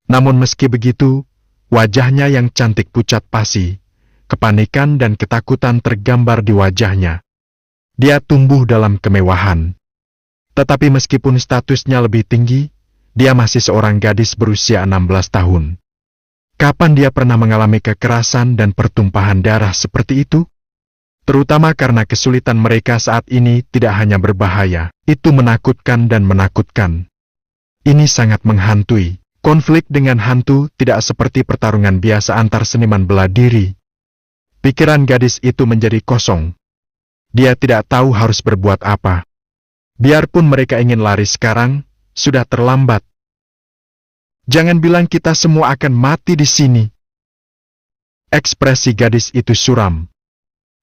S1: Namun meski begitu, wajahnya yang cantik pucat pasi, kepanikan dan ketakutan tergambar di wajahnya. Dia tumbuh dalam kemewahan. Tetapi meskipun statusnya lebih tinggi, dia masih seorang gadis berusia 16 tahun. Kapan dia pernah mengalami kekerasan dan pertumpahan darah seperti itu? Terutama karena kesulitan mereka saat ini tidak hanya berbahaya, itu menakutkan dan menakutkan. Ini sangat menghantui. Konflik dengan hantu tidak seperti pertarungan biasa antar seniman bela diri. Pikiran gadis itu menjadi kosong. Dia tidak tahu harus berbuat apa. Biarpun mereka ingin lari sekarang, sudah terlambat. Jangan bilang kita semua akan mati di sini. Ekspresi gadis itu suram.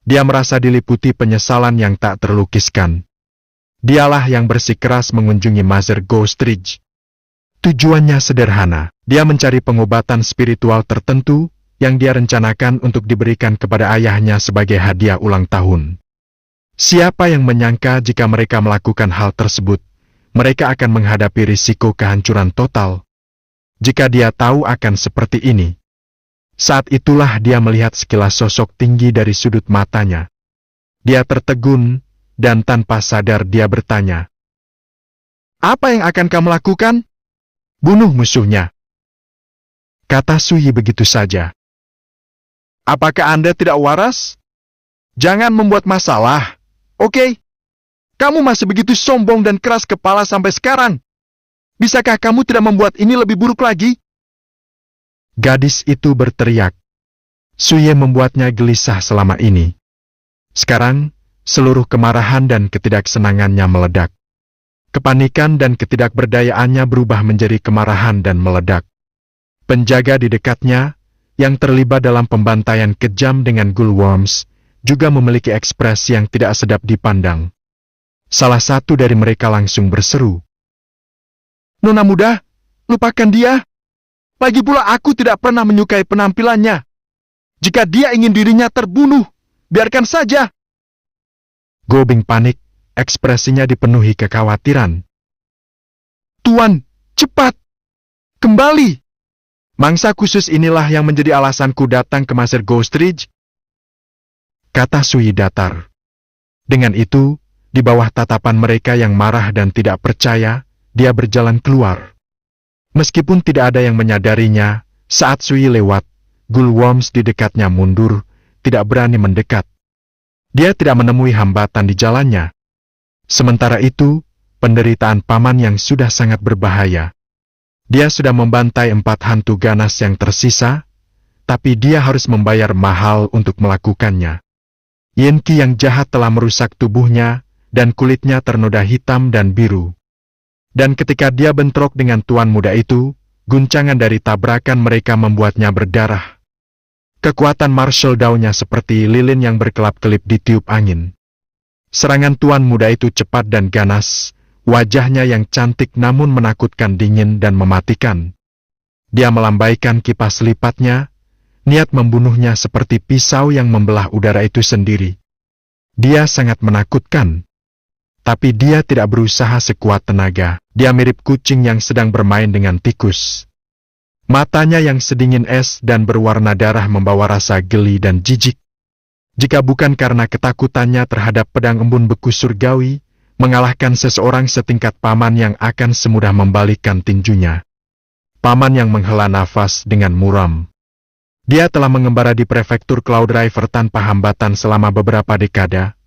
S1: Dia merasa diliputi penyesalan yang tak terlukiskan. Dialah yang bersikeras mengunjungi Mother Ghost Ridge. Tujuannya sederhana, dia mencari pengobatan spiritual tertentu yang dia rencanakan untuk diberikan kepada ayahnya sebagai hadiah ulang tahun. Siapa yang menyangka jika mereka melakukan hal tersebut, mereka akan menghadapi risiko kehancuran total. Jika dia tahu akan seperti ini. Saat itulah dia melihat sekilas sosok tinggi dari sudut matanya. Dia tertegun, dan tanpa sadar dia bertanya, "Apa yang akan kamu lakukan?" "Bunuh musuhnya," kata Sui begitu saja. "Apakah Anda tidak waras? Jangan membuat masalah, oke? Kamu masih begitu sombong dan keras kepala sampai sekarang. Bisakah kamu tidak membuat ini lebih buruk lagi?" Gadis itu berteriak. Suye membuatnya gelisah selama ini. Sekarang, seluruh kemarahan dan ketidaksenangannya meledak. Kepanikan dan ketidakberdayaannya berubah menjadi kemarahan dan meledak. Penjaga di dekatnya, yang terlibat dalam pembantaian kejam dengan Gulworms, juga memiliki ekspresi yang tidak sedap dipandang. Salah satu dari mereka langsung berseru, "Nona muda, lupakan dia. Lagi pula aku tidak pernah menyukai penampilannya. Jika dia ingin dirinya terbunuh, biarkan saja." Gobing panik, ekspresinya dipenuhi kekhawatiran. "Tuan, cepat! Kembali! Mangsa khusus inilah yang menjadi alasanku datang ke Master Ghost Ridge," kata Sui datar. Dengan itu, di bawah tatapan mereka yang marah dan tidak percaya, dia berjalan keluar. Meskipun tidak ada yang menyadarinya, saat Sui lewat, Gulworms di dekatnya mundur, tidak berani mendekat. Dia tidak menemui hambatan di jalannya. Sementara itu, penderitaan paman yang sudah sangat berbahaya. Dia sudah membantai 4 hantu ganas yang tersisa, tapi dia harus membayar mahal untuk melakukannya. Yenki yang jahat telah merusak tubuhnya, dan kulitnya ternoda hitam dan biru. Dan ketika dia bentrok dengan tuan muda itu, guncangan dari tabrakan mereka membuatnya berdarah. Kekuatan martial daunnya seperti lilin yang berkelap-kelip ditiup angin. Serangan tuan muda itu cepat dan ganas, wajahnya yang cantik namun menakutkan dingin dan mematikan. Dia melambaikan kipas lipatnya, niat membunuhnya seperti pisau yang membelah udara itu sendiri. Dia sangat menakutkan. Tapi dia tidak berusaha sekuat tenaga. Dia mirip kucing yang sedang bermain dengan tikus. Matanya yang sedingin es dan berwarna darah membawa rasa geli dan jijik. Jika bukan karena ketakutannya terhadap pedang embun beku surgawi, mengalahkan seseorang setingkat paman yang akan semudah membalikkan tinjunya. Paman yang menghela nafas dengan muram. Dia telah mengembara di prefektur Cloud River tanpa hambatan selama beberapa dekada.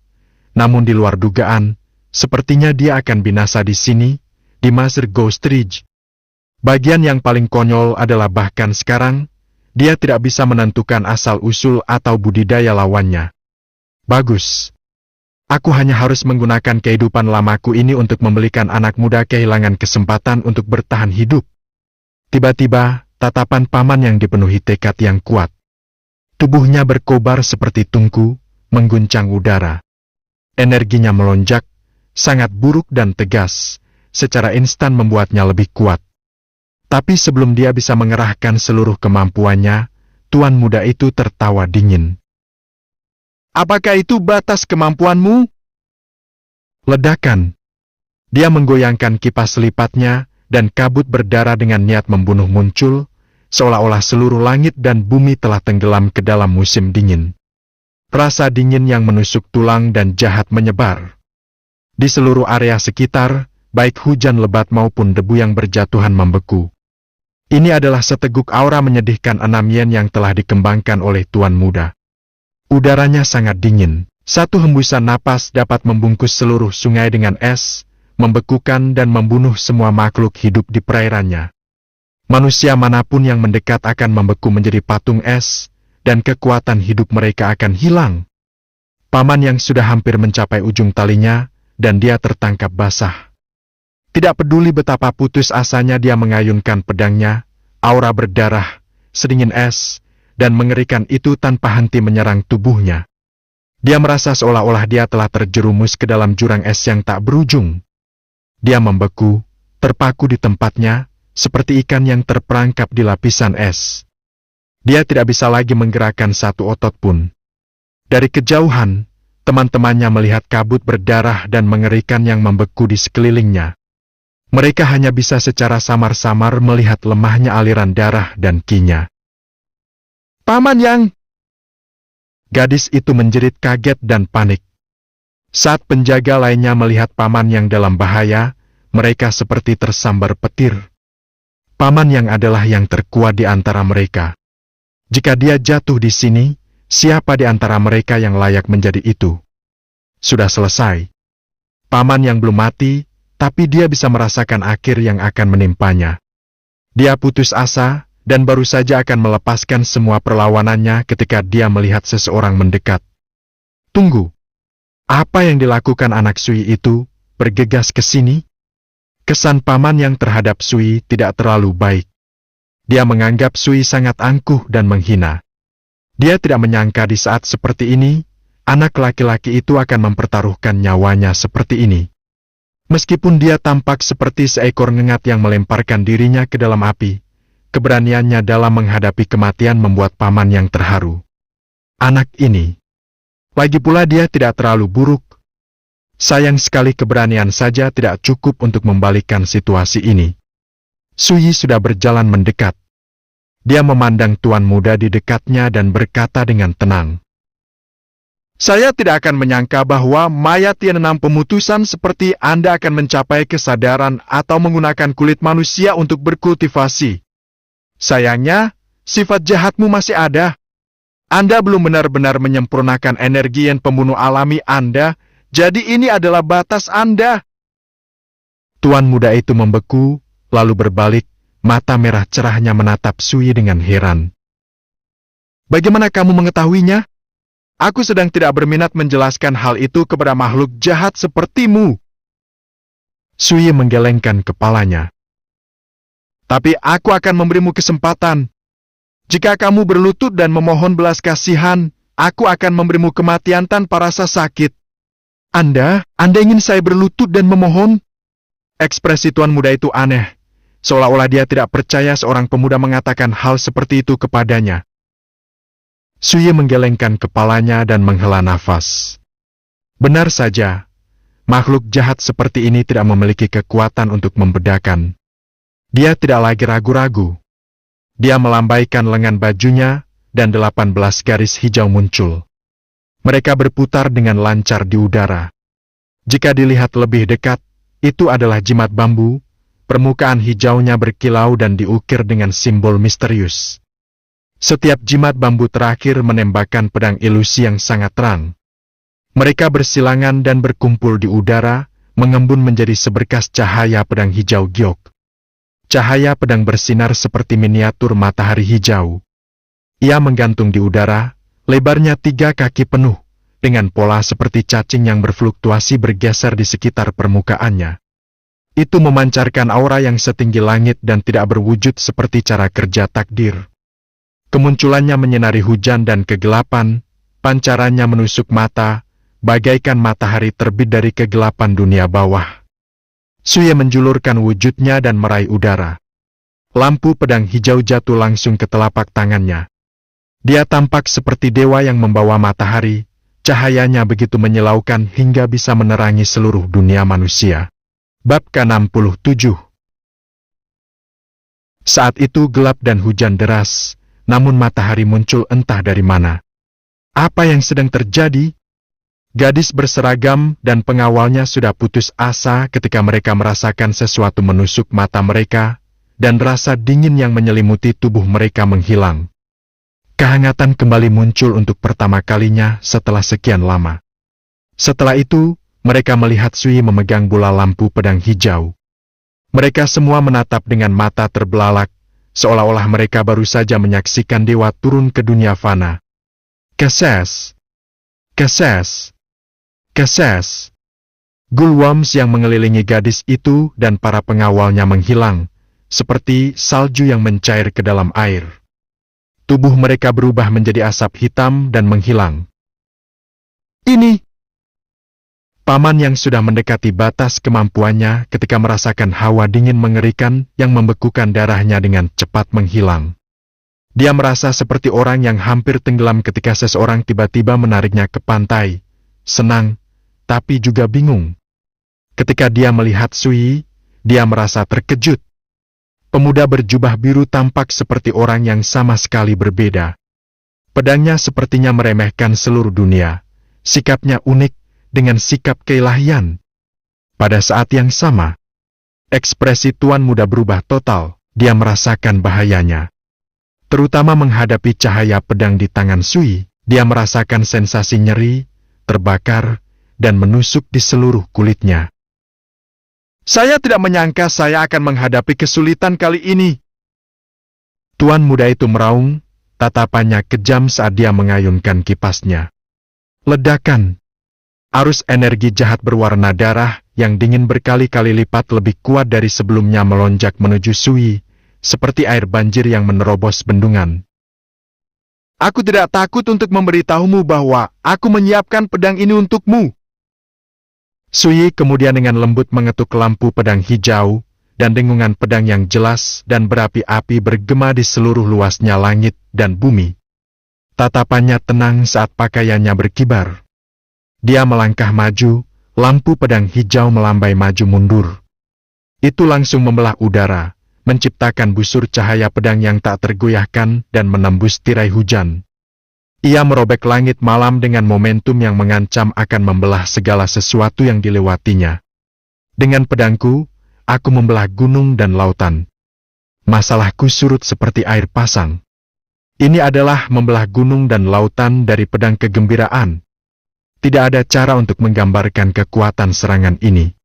S1: Namun di luar dugaan, sepertinya dia akan binasa di sini, di Master Ghost Ridge. Bagian yang paling konyol adalah bahkan sekarang, dia tidak bisa menentukan asal-usul atau budidaya lawannya. Bagus. Aku hanya harus menggunakan kehidupan lamaku ini untuk membelikan anak muda kehilangan kesempatan untuk bertahan hidup. Tiba-tiba, tatapan paman yang dipenuhi tekad yang kuat. Tubuhnya berkobar seperti tungku, mengguncang udara. Energinya melonjak, sangat buruk dan tegas, secara instan membuatnya lebih kuat. Tapi sebelum dia bisa mengerahkan seluruh kemampuannya, tuan muda itu tertawa dingin. "Apakah itu batas kemampuanmu?" Ledakan. Dia menggoyangkan kipas lipatnya, dan kabut berdarah dengan niat membunuh muncul, seolah-olah seluruh langit dan bumi telah tenggelam ke dalam musim dingin. Rasa dingin yang menusuk tulang dan jahat menyebar. Di seluruh area sekitar, baik hujan lebat maupun debu yang berjatuhan membeku. Ini adalah seteguk aura menyedihkan 6 yen yang telah dikembangkan oleh tuan muda. Udaranya sangat dingin. Satu hembusan napas dapat membungkus seluruh sungai dengan es, membekukan dan membunuh semua makhluk hidup di perairannya. Manusia manapun yang mendekat akan membeku menjadi patung es, dan kekuatan hidup mereka akan hilang. Paman yang sudah hampir mencapai ujung talinya, dan dia tertangkap basah. Tidak peduli betapa putus asanya dia mengayunkan pedangnya, aura berdarah, sedingin es, dan mengerikan itu tanpa henti menyerang tubuhnya. Dia merasa seolah-olah dia telah terjerumus ke dalam jurang es yang tak berujung. Dia membeku, terpaku di tempatnya, seperti ikan yang terperangkap di lapisan es. Dia tidak bisa lagi menggerakkan satu otot pun. Dari kejauhan, teman-temannya melihat kabut berdarah dan mengerikan yang membeku di sekelilingnya. Mereka hanya bisa secara samar-samar melihat lemahnya aliran darah dan kinya. "Paman Yang!" Gadis itu menjerit kaget dan panik. Saat penjaga lainnya melihat Paman Yang dalam bahaya, mereka seperti tersambar petir. Paman Yang adalah yang terkuat di antara mereka. Jika dia jatuh di sini, siapa di antara mereka yang layak menjadi itu? Sudah selesai. Paman Yang belum mati, tapi dia bisa merasakan akhir yang akan menimpanya. Dia putus asa, dan baru saja akan melepaskan semua perlawanannya ketika dia melihat seseorang mendekat. "Tunggu. Apa yang dilakukan anak Sui itu, bergegas ke sini?" Kesan Paman Yang terhadap Sui tidak terlalu baik. Dia menganggap Sui sangat angkuh dan menghina. Dia tidak menyangka di saat seperti ini, anak laki-laki itu akan mempertaruhkan nyawanya seperti ini. Meskipun dia tampak seperti seekor ngengat yang melemparkan dirinya ke dalam api, keberaniannya dalam menghadapi kematian membuat Paman Yang terharu. Anak ini. Lagi pula dia tidak terlalu buruk. Sayang sekali keberanian saja tidak cukup untuk membalikkan situasi ini. Sui sudah berjalan mendekat. Dia memandang tuan muda di dekatnya dan berkata dengan tenang, "Saya tidak akan menyangka bahwa mayat yang enam pemutusan seperti Anda akan mencapai kesadaran atau menggunakan kulit manusia untuk berkultivasi. Sayangnya, sifat jahatmu masih ada. Anda belum benar-benar menyempurnakan energi yang pembunuh alami Anda, jadi ini adalah batas Anda." Tuan muda itu membeku, lalu berbalik, mata merah cerahnya menatap Sui dengan heran. "Bagaimana kamu mengetahuinya? Aku sedang tidak berminat menjelaskan hal itu kepada makhluk jahat sepertimu." Sui menggelengkan kepalanya. "Tapi aku akan memberimu kesempatan. Jika kamu berlutut dan memohon belas kasihan, aku akan memberimu kematian tanpa rasa sakit." Anda ingin saya berlutut dan memohon?" Ekspresi tuan muda itu aneh, seolah-olah dia tidak percaya seorang pemuda mengatakan hal seperti itu kepadanya. Sui menggelengkan kepalanya dan menghela nafas. Benar saja, makhluk jahat seperti ini tidak memiliki kekuatan untuk membedakan. Dia tidak lagi ragu-ragu. Dia melambaikan lengan bajunya, dan 18 garis hijau muncul. Mereka berputar dengan lancar di udara. Jika dilihat lebih dekat, itu adalah jimat bambu. Permukaan hijaunya berkilau dan diukir dengan simbol misterius. Setiap jimat bambu terakhir menembakkan pedang ilusi yang sangat terang. Mereka bersilangan dan berkumpul di udara, mengembun menjadi seberkas cahaya pedang hijau giok. Cahaya pedang bersinar seperti miniatur matahari hijau. Ia menggantung di udara, lebarnya 3 kaki penuh, dengan pola seperti cacing yang berfluktuasi bergeser di sekitar permukaannya. Itu memancarkan aura yang setinggi langit dan tidak berwujud seperti cara kerja takdir. Kemunculannya menyinari hujan dan kegelapan, pancarannya menusuk mata, bagaikan matahari terbit dari kegelapan dunia bawah. Sui menjulurkan wujudnya dan meraih udara. Lampu pedang hijau jatuh langsung ke telapak tangannya. Dia tampak seperti dewa yang membawa matahari, cahayanya begitu menyilaukan hingga bisa menerangi seluruh dunia manusia. Bab ke-67. Saat itu gelap dan hujan deras, namun matahari muncul entah dari mana. Apa yang sedang terjadi? Gadis berseragam dan pengawalnya sudah putus asa ketika mereka merasakan sesuatu menusuk mata mereka, dan rasa dingin yang menyelimuti tubuh mereka menghilang. Kehangatan kembali muncul untuk pertama kalinya setelah sekian lama. Setelah itu, mereka melihat Sui memegang bola lampu pedang hijau. Mereka semua menatap dengan mata terbelalak, seolah-olah mereka baru saja menyaksikan dewa turun ke dunia fana. Keses! Keses! Keses! Gulworms yang mengelilingi gadis itu dan para pengawalnya menghilang, seperti salju yang mencair ke dalam air. Tubuh mereka berubah menjadi asap hitam dan menghilang. Paman yang sudah mendekati batas kemampuannya ketika merasakan hawa dingin mengerikan yang membekukan darahnya dengan cepat menghilang. Dia merasa seperti orang yang hampir tenggelam ketika seseorang tiba-tiba menariknya ke pantai. Senang, tapi juga bingung. Ketika dia melihat Sui, dia merasa terkejut. Pemuda berjubah biru tampak seperti orang yang sama sekali berbeda. Pedangnya sepertinya meremehkan seluruh dunia. Sikapnya unik dengan sikap keilahian. Pada saat yang sama, ekspresi tuan muda berubah total. Dia merasakan bahayanya. Terutama menghadapi cahaya pedang di tangan Sui, dia merasakan sensasi nyeri, terbakar, dan menusuk di seluruh kulitnya. Saya tidak menyangka saya akan menghadapi kesulitan kali ini. Tuan muda itu meraung, tatapannya kejam saat dia mengayunkan kipasnya. Ledakan. Arus energi jahat berwarna darah yang dingin berkali-kali lipat lebih kuat dari sebelumnya melonjak menuju Sui, seperti air banjir yang menerobos bendungan. Aku tidak takut untuk memberitahumu bahwa aku menyiapkan pedang ini untukmu. Sui kemudian dengan lembut mengetuk lampu pedang hijau, dan dengungan pedang yang jelas dan berapi-api bergema di seluruh luasnya langit dan bumi. Tatapannya tenang saat pakaiannya berkibar. Dia melangkah maju, lampu pedang hijau melambai maju mundur. Itu langsung membelah udara, menciptakan busur cahaya pedang yang tak tergoyahkan dan menembus tirai hujan. Ia merobek langit malam dengan momentum yang mengancam akan membelah segala sesuatu yang dilewatinya. Dengan pedangku, aku membelah gunung dan lautan. Masalahku surut seperti air pasang. Ini adalah membelah gunung dan lautan dari pedang kegembiraan. Tidak ada cara untuk menggambarkan kekuatan serangan ini.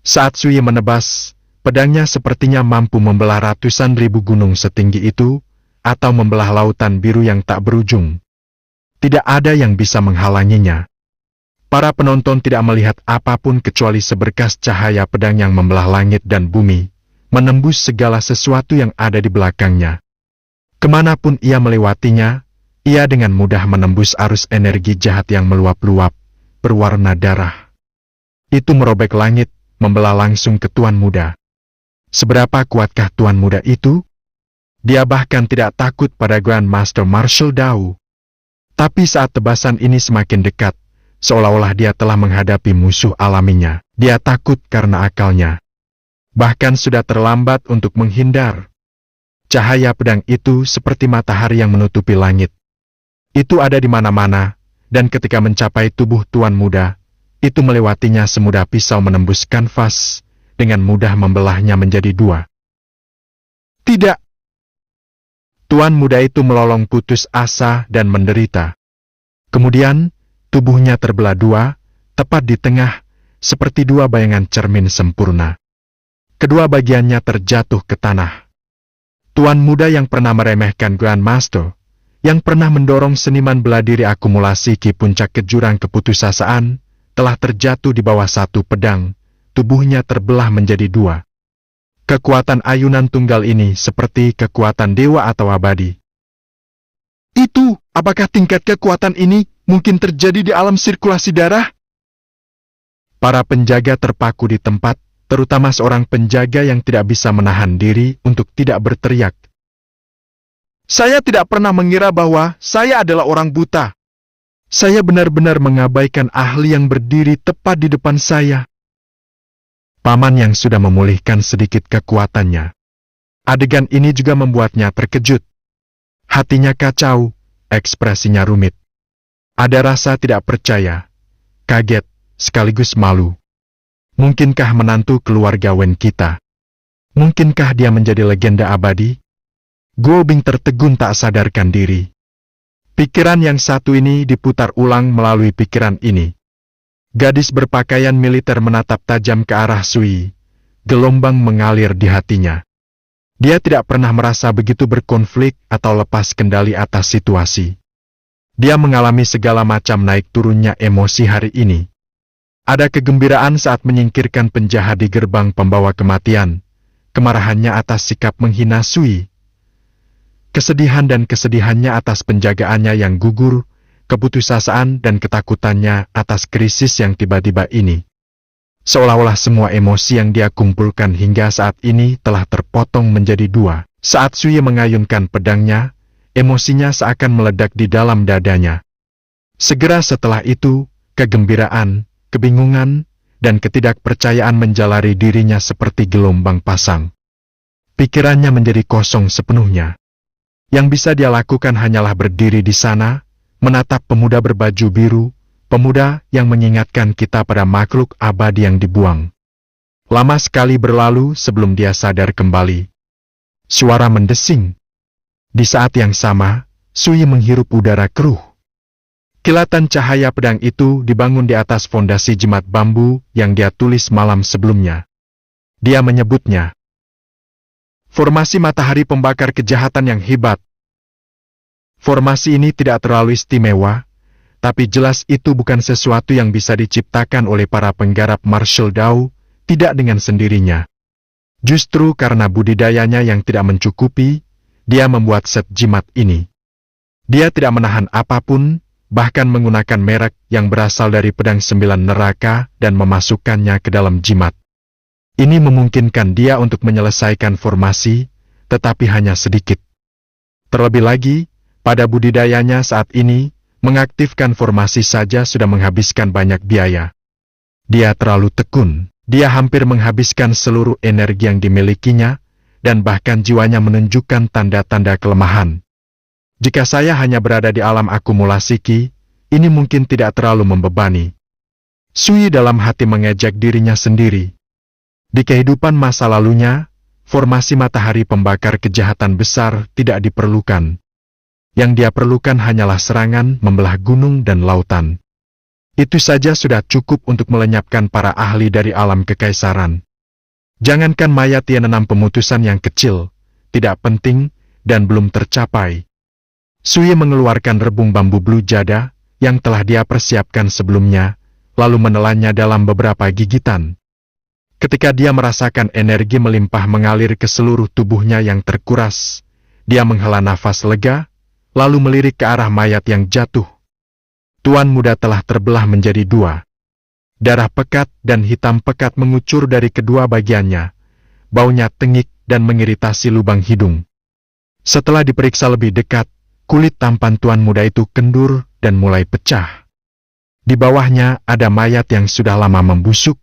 S1: Saat Sui menebas, pedangnya sepertinya mampu membelah ratusan ribu gunung setinggi itu, atau membelah lautan biru yang tak berujung. Tidak ada yang bisa menghalanginya. Para penonton tidak melihat apapun kecuali seberkas cahaya pedang yang membelah langit dan bumi, menembus segala sesuatu yang ada di belakangnya. Kemanapun ia melewatinya, ia dengan mudah menembus arus energi jahat yang meluap-luap, berwarna darah. Itu merobek langit, membelah langsung ke Tuan Muda. Seberapa kuatkah Tuan Muda itu? Dia bahkan tidak takut pada Grand Master Martial Dao. Tapi saat tebasan ini semakin dekat, seolah-olah dia telah menghadapi musuh alaminya. Dia takut karena akalnya. Bahkan sudah terlambat untuk menghindar. Cahaya pedang itu seperti matahari yang menutupi langit. Itu ada di mana-mana, dan ketika mencapai tubuh Tuan Muda, itu melewatinya semudah pisau menembus kanvas, dengan mudah membelahnya menjadi dua. Tidak! Tuan Muda itu melolong putus asa dan menderita. Kemudian, tubuhnya terbelah dua, tepat di tengah, seperti dua bayangan cermin sempurna. Kedua bagiannya terjatuh ke tanah. Tuan Muda yang pernah meremehkan Grand Master, yang pernah mendorong seniman bela diri akumulasi ki puncak ke jurang keputusasaan, telah terjatuh di bawah satu pedang, tubuhnya terbelah menjadi dua. Kekuatan ayunan tunggal ini seperti kekuatan dewa atau abadi. Itu, apakah tingkat kekuatan ini mungkin terjadi di alam sirkulasi darah? Para penjaga terpaku di tempat, terutama seorang penjaga yang tidak bisa menahan diri untuk tidak berteriak. Saya tidak pernah mengira bahwa saya adalah orang buta. Saya benar-benar mengabaikan ahli yang berdiri tepat di depan saya. Paman yang sudah memulihkan sedikit kekuatannya. Adegan ini juga membuatnya terkejut. Hatinya kacau, ekspresinya rumit. Ada rasa tidak percaya, kaget, sekaligus malu. Mungkinkah menantu keluarga Wen kita? Mungkinkah dia menjadi legenda abadi? Guo Bing tertegun tak sadarkan diri. Pikiran yang satu ini diputar ulang melalui pikiran ini. Gadis berpakaian militer menatap tajam ke arah Sui. Gelombang mengalir di hatinya. Dia tidak pernah merasa begitu berkonflik atau lepas kendali atas situasi. Dia mengalami segala macam naik turunnya emosi hari ini. Ada kegembiraan saat menyingkirkan penjahat di gerbang pembawa kematian. Kemarahannya atas sikap menghina Sui. Kesedihan dan kesedihannya atas penjagaannya yang gugur, keputusasaan dan ketakutannya atas krisis yang tiba-tiba ini. Seolah-olah semua emosi yang dia kumpulkan hingga saat ini telah terpotong menjadi dua. Saat Sui mengayunkan pedangnya, emosinya seakan meledak di dalam dadanya. Segera setelah itu, kegembiraan, kebingungan, dan ketidakpercayaan menjalari dirinya seperti gelombang pasang. Pikirannya menjadi kosong sepenuhnya. Yang bisa dia lakukan hanyalah berdiri di sana, menatap pemuda berbaju biru, pemuda yang mengingatkan kita pada makhluk abadi yang dibuang. Lama sekali berlalu sebelum dia sadar kembali. Suara mendesing. Di saat yang sama, Sui menghirup udara keruh. Kilatan cahaya pedang itu dibangun di atas fondasi jimat bambu yang dia tulis malam sebelumnya. Dia menyebutnya formasi matahari pembakar kejahatan yang hebat. Formasi ini tidak terlalu istimewa, tapi jelas itu bukan sesuatu yang bisa diciptakan oleh para penggarap martial Dao, tidak dengan sendirinya. Justru karena budidayanya yang tidak mencukupi, dia membuat set jimat ini. Dia tidak menahan apapun, bahkan menggunakan merek yang berasal dari pedang 9 neraka dan memasukkannya ke dalam jimat. Ini memungkinkan dia untuk menyelesaikan formasi, tetapi hanya sedikit. Terlebih lagi, pada budidayanya saat ini, mengaktifkan formasi saja sudah menghabiskan banyak biaya. Dia terlalu tekun, dia hampir menghabiskan seluruh energi yang dimilikinya, dan bahkan jiwanya menunjukkan tanda-tanda kelemahan. Jika saya hanya berada di alam akumulasi Ki, ini mungkin tidak terlalu membebani. Sui dalam hati mengejek dirinya sendiri. Di kehidupan masa lalunya, formasi matahari pembakar kejahatan besar tidak diperlukan. Yang dia perlukan hanyalah serangan membelah gunung dan lautan. Itu saja sudah cukup untuk melenyapkan para ahli dari alam kekaisaran. Jangankan mayat yang enam pemutusan yang kecil, tidak penting, dan belum tercapai. Sui mengeluarkan rebung bambu blue jada, yang telah dia persiapkan sebelumnya, lalu menelannya dalam beberapa gigitan. Ketika dia merasakan energi melimpah mengalir ke seluruh tubuhnya yang terkuras, dia menghela nafas lega, lalu melirik ke arah mayat yang jatuh. Tuan muda telah terbelah menjadi dua. Darah pekat dan hitam pekat mengucur dari kedua bagiannya. Baunya tengik dan mengiritasi lubang hidung. Setelah diperiksa lebih dekat, kulit tampan tuan muda itu kendur dan mulai pecah. Di bawahnya ada mayat yang sudah lama membusuk.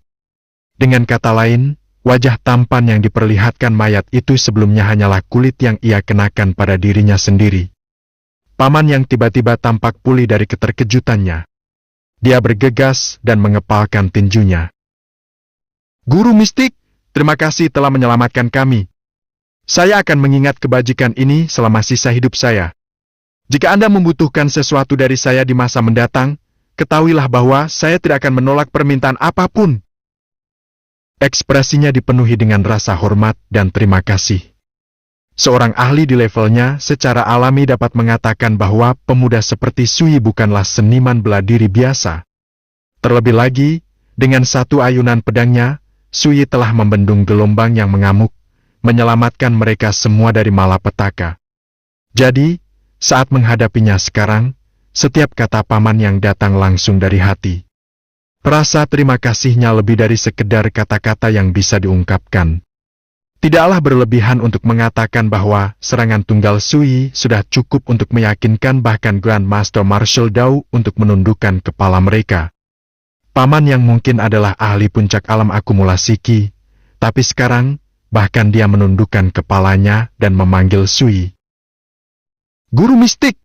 S1: Dengan kata lain, wajah tampan yang diperlihatkan mayat itu sebelumnya hanyalah kulit yang ia kenakan pada dirinya sendiri. Paman yang tiba-tiba tampak pulih dari keterkejutannya. Dia bergegas dan mengepalkan tinjunya. Guru mistik, terima kasih telah menyelamatkan kami. Saya akan mengingat kebajikan ini selama sisa hidup saya. Jika Anda membutuhkan sesuatu dari saya di masa mendatang, ketahuilah bahwa saya tidak akan menolak permintaan apapun. Ekspresinya dipenuhi dengan rasa hormat dan terima kasih. Seorang ahli di levelnya secara alami dapat mengatakan bahwa pemuda seperti Sui bukanlah seniman bela diri biasa. Terlebih lagi, dengan satu ayunan pedangnya, Sui telah membendung gelombang yang mengamuk, menyelamatkan mereka semua dari malapetaka. Jadi, saat menghadapinya sekarang, setiap kata paman yang datang langsung dari hati. Rasa terima kasihnya lebih dari sekedar kata-kata yang bisa diungkapkan. Tidaklah berlebihan untuk mengatakan bahwa serangan tunggal Sui sudah cukup untuk meyakinkan bahkan Grand Master Martial Dao untuk menundukkan kepala mereka. Paman yang mungkin adalah ahli puncak alam akumulasi Ki, tapi sekarang bahkan dia menundukkan kepalanya dan memanggil Sui. Guru mistik!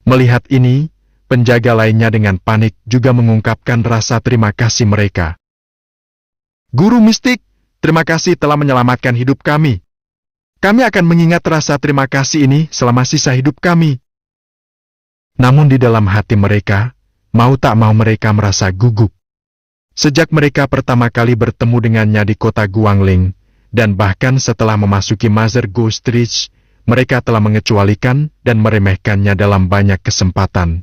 S1: Melihat ini, penjaga lainnya dengan panik juga mengungkapkan rasa terima kasih mereka. Guru mistik! Terima kasih telah menyelamatkan hidup kami. Kami akan mengingat rasa terima kasih ini selama sisa hidup kami. Namun di dalam hati mereka, mau tak mau mereka merasa gugup. Sejak mereka pertama kali bertemu dengannya di kota Guangling, dan bahkan setelah memasuki Mother Ghost Ridge, mereka telah mengecualikan dan meremehkannya dalam banyak kesempatan.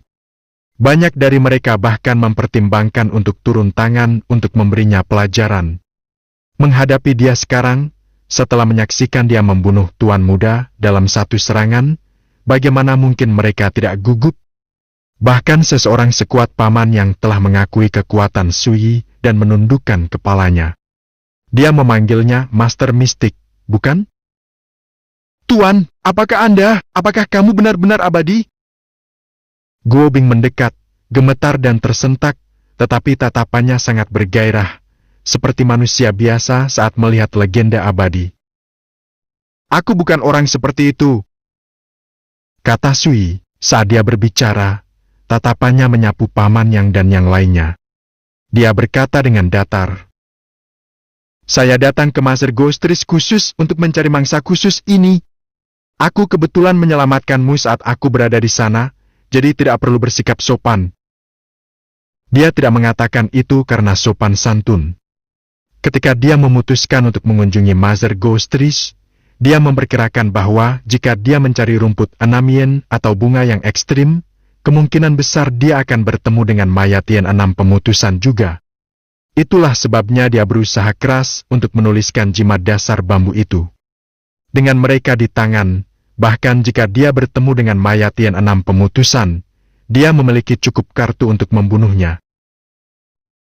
S1: Banyak dari mereka bahkan mempertimbangkan untuk turun tangan untuk memberinya pelajaran. Menghadapi dia sekarang, setelah menyaksikan dia membunuh tuan muda dalam satu serangan, bagaimana mungkin mereka tidak gugup? Bahkan seseorang sekuat paman yang telah mengakui kekuatan Sui dan menundukkan kepalanya. Dia memanggilnya Master Mistik, bukan? Tuan, apakah kamu benar-benar abadi? Guo Bing mendekat, gemetar dan tersentak, tetapi tatapannya sangat bergairah, seperti manusia biasa saat melihat legenda abadi. Aku bukan orang seperti itu, kata Sui saat dia berbicara. Tatapannya menyapu paman yang dan yang lainnya. Dia berkata dengan datar, "Saya datang ke Master Ghostris khusus untuk mencari mangsa khusus ini. Aku kebetulan menyelamatkanmu saat aku berada di sana, jadi tidak perlu bersikap sopan." Dia tidak mengatakan itu karena sopan santun. Ketika dia memutuskan untuk mengunjungi Master Ghostris, dia memperkirakan bahwa jika dia mencari rumput anamien atau bunga yang ekstrim, kemungkinan besar dia akan bertemu dengan mayat Tien 6 pemutusan juga. Itulah sebabnya dia berusaha keras untuk menuliskan jimat dasar bambu itu. Dengan mereka di tangan, bahkan jika dia bertemu dengan mayat Tien 6 pemutusan, dia memiliki cukup kartu untuk membunuhnya.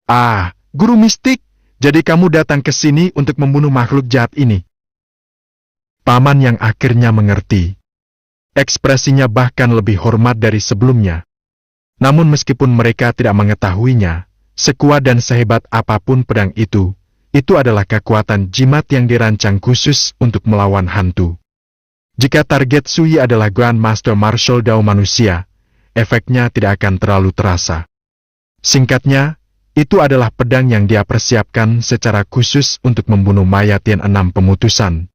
S1: Ah, guru mistik, jadi kamu datang ke sini untuk membunuh makhluk jahat ini. Paman yang akhirnya mengerti. Ekspresinya bahkan lebih hormat dari sebelumnya. Namun meskipun mereka tidak mengetahuinya, sekuat dan sehebat apapun pedang itu adalah kekuatan jimat yang dirancang khusus untuk melawan hantu. Jika target Sui adalah Grand Master Martial Dao manusia, efeknya tidak akan terlalu terasa. Singkatnya, itu adalah pedang yang dia persiapkan secara khusus untuk membunuh mayat Tien 6 pemutusan.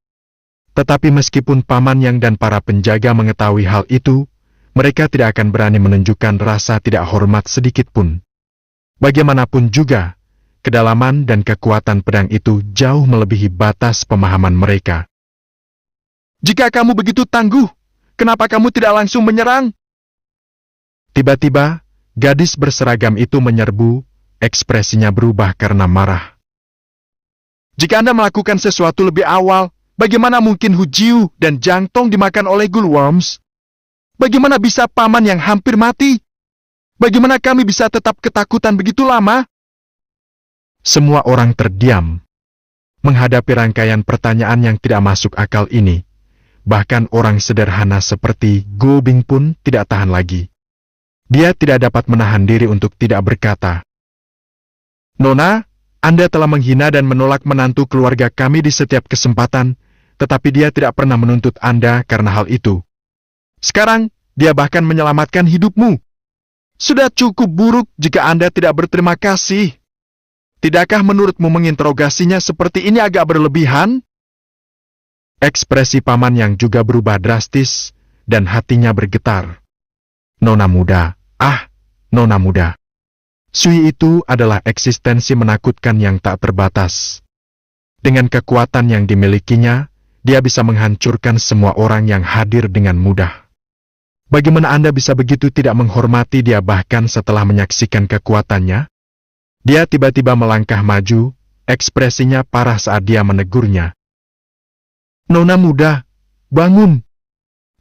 S1: Tetapi meskipun Paman Yang dan para penjaga mengetahui hal itu, mereka tidak akan berani menunjukkan rasa tidak hormat sedikit pun. Bagaimanapun juga, kedalaman dan kekuatan pedang itu jauh melebihi batas pemahaman mereka. "Jika kamu begitu tangguh, kenapa kamu tidak langsung menyerang?" Tiba-tiba, gadis berseragam itu menyerbu, ekspresinya berubah karena marah. "Jika Anda melakukan sesuatu lebih awal, bagaimana mungkin Hu Jiu dan Jang Tong dimakan oleh Gulworms? Bagaimana bisa Paman Yang hampir mati? Bagaimana kami bisa tetap ketakutan begitu lama?" Semua orang terdiam, menghadapi rangkaian pertanyaan yang tidak masuk akal ini. Bahkan orang sederhana seperti Guo Bing pun tidak tahan lagi. Dia tidak dapat menahan diri untuk tidak berkata, "Nona, Anda telah menghina dan menolak menantu keluarga kami di setiap kesempatan, tetapi dia tidak pernah menuntut Anda karena hal itu. Sekarang, dia bahkan menyelamatkan hidupmu. Sudah cukup buruk jika Anda tidak berterima kasih. Tidakkah menurutmu menginterogasinya seperti ini agak berlebihan?" Ekspresi Paman Yang juga berubah drastis, dan hatinya bergetar. Nona muda, Nona muda. Sui itu adalah eksistensi menakutkan yang tak terbatas. Dengan kekuatan yang dimilikinya, dia bisa menghancurkan semua orang yang hadir dengan mudah. Bagaimana Anda bisa begitu tidak menghormati dia bahkan setelah menyaksikan kekuatannya? Dia tiba-tiba melangkah maju, ekspresinya parah saat dia menegurnya. "Nona muda, bangun.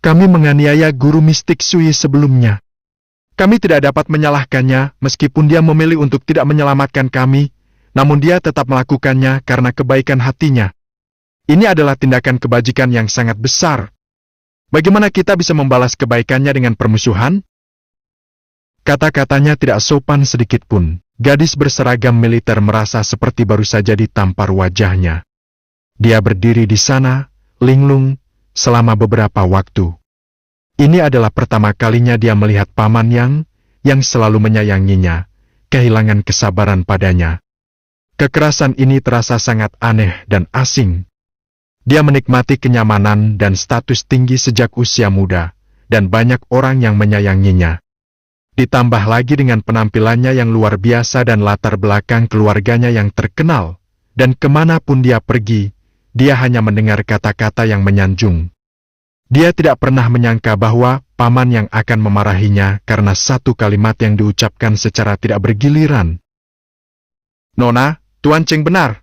S1: Kami menganiaya guru mistik Sui sebelumnya. Kami tidak dapat menyalahkannya meskipun dia memilih untuk tidak menyelamatkan kami, namun dia tetap melakukannya karena kebaikan hatinya. Ini adalah tindakan kebajikan yang sangat besar. Bagaimana kita bisa membalas kebaikannya dengan permusuhan?" Kata-katanya tidak sopan sedikit pun. Gadis berseragam militer merasa seperti baru saja ditampar wajahnya. Dia berdiri di sana, linglung, selama beberapa waktu. Ini adalah pertama kalinya dia melihat Paman yang selalu menyayanginya, kehilangan kesabaran padanya. Kekerasan ini terasa sangat aneh dan asing. Dia menikmati kenyamanan dan status tinggi sejak usia muda, dan banyak orang yang menyayanginya. Ditambah lagi dengan penampilannya yang luar biasa dan latar belakang keluarganya yang terkenal, dan kemanapun dia pergi, dia hanya mendengar kata-kata yang menyanjung. Dia tidak pernah menyangka bahwa Paman Yang akan memarahinya karena satu kalimat yang diucapkan secara tidak bergiliran. "Nona, Tuan Cheng benar.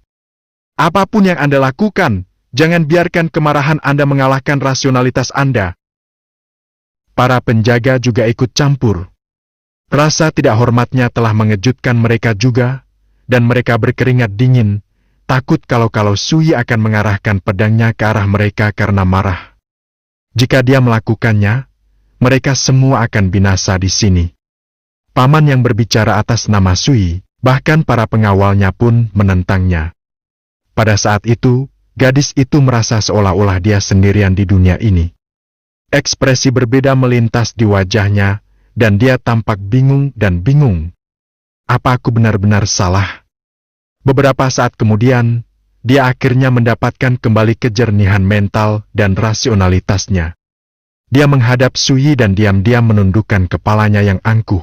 S1: Apapun yang Anda lakukan, jangan biarkan kemarahan Anda mengalahkan rasionalitas Anda." Para penjaga juga ikut campur. Rasa tidak hormatnya telah mengejutkan mereka juga, dan mereka berkeringat dingin, takut kalau Sui akan mengarahkan pedangnya ke arah mereka karena marah. Jika dia melakukannya, mereka semua akan binasa di sini. Paman yang berbicara atas nama Sui, bahkan para pengawalnya pun menentangnya. Pada saat itu, gadis itu merasa seolah-olah dia sendirian di dunia ini. Ekspresi berbeda melintas di wajahnya, dan dia tampak bingung dan bingung. Apa aku benar-benar salah? Beberapa saat kemudian, dia akhirnya mendapatkan kembali kejernihan mental dan rasionalitasnya. Dia menghadap Sui dan diam-diam menundukkan kepalanya yang angkuh.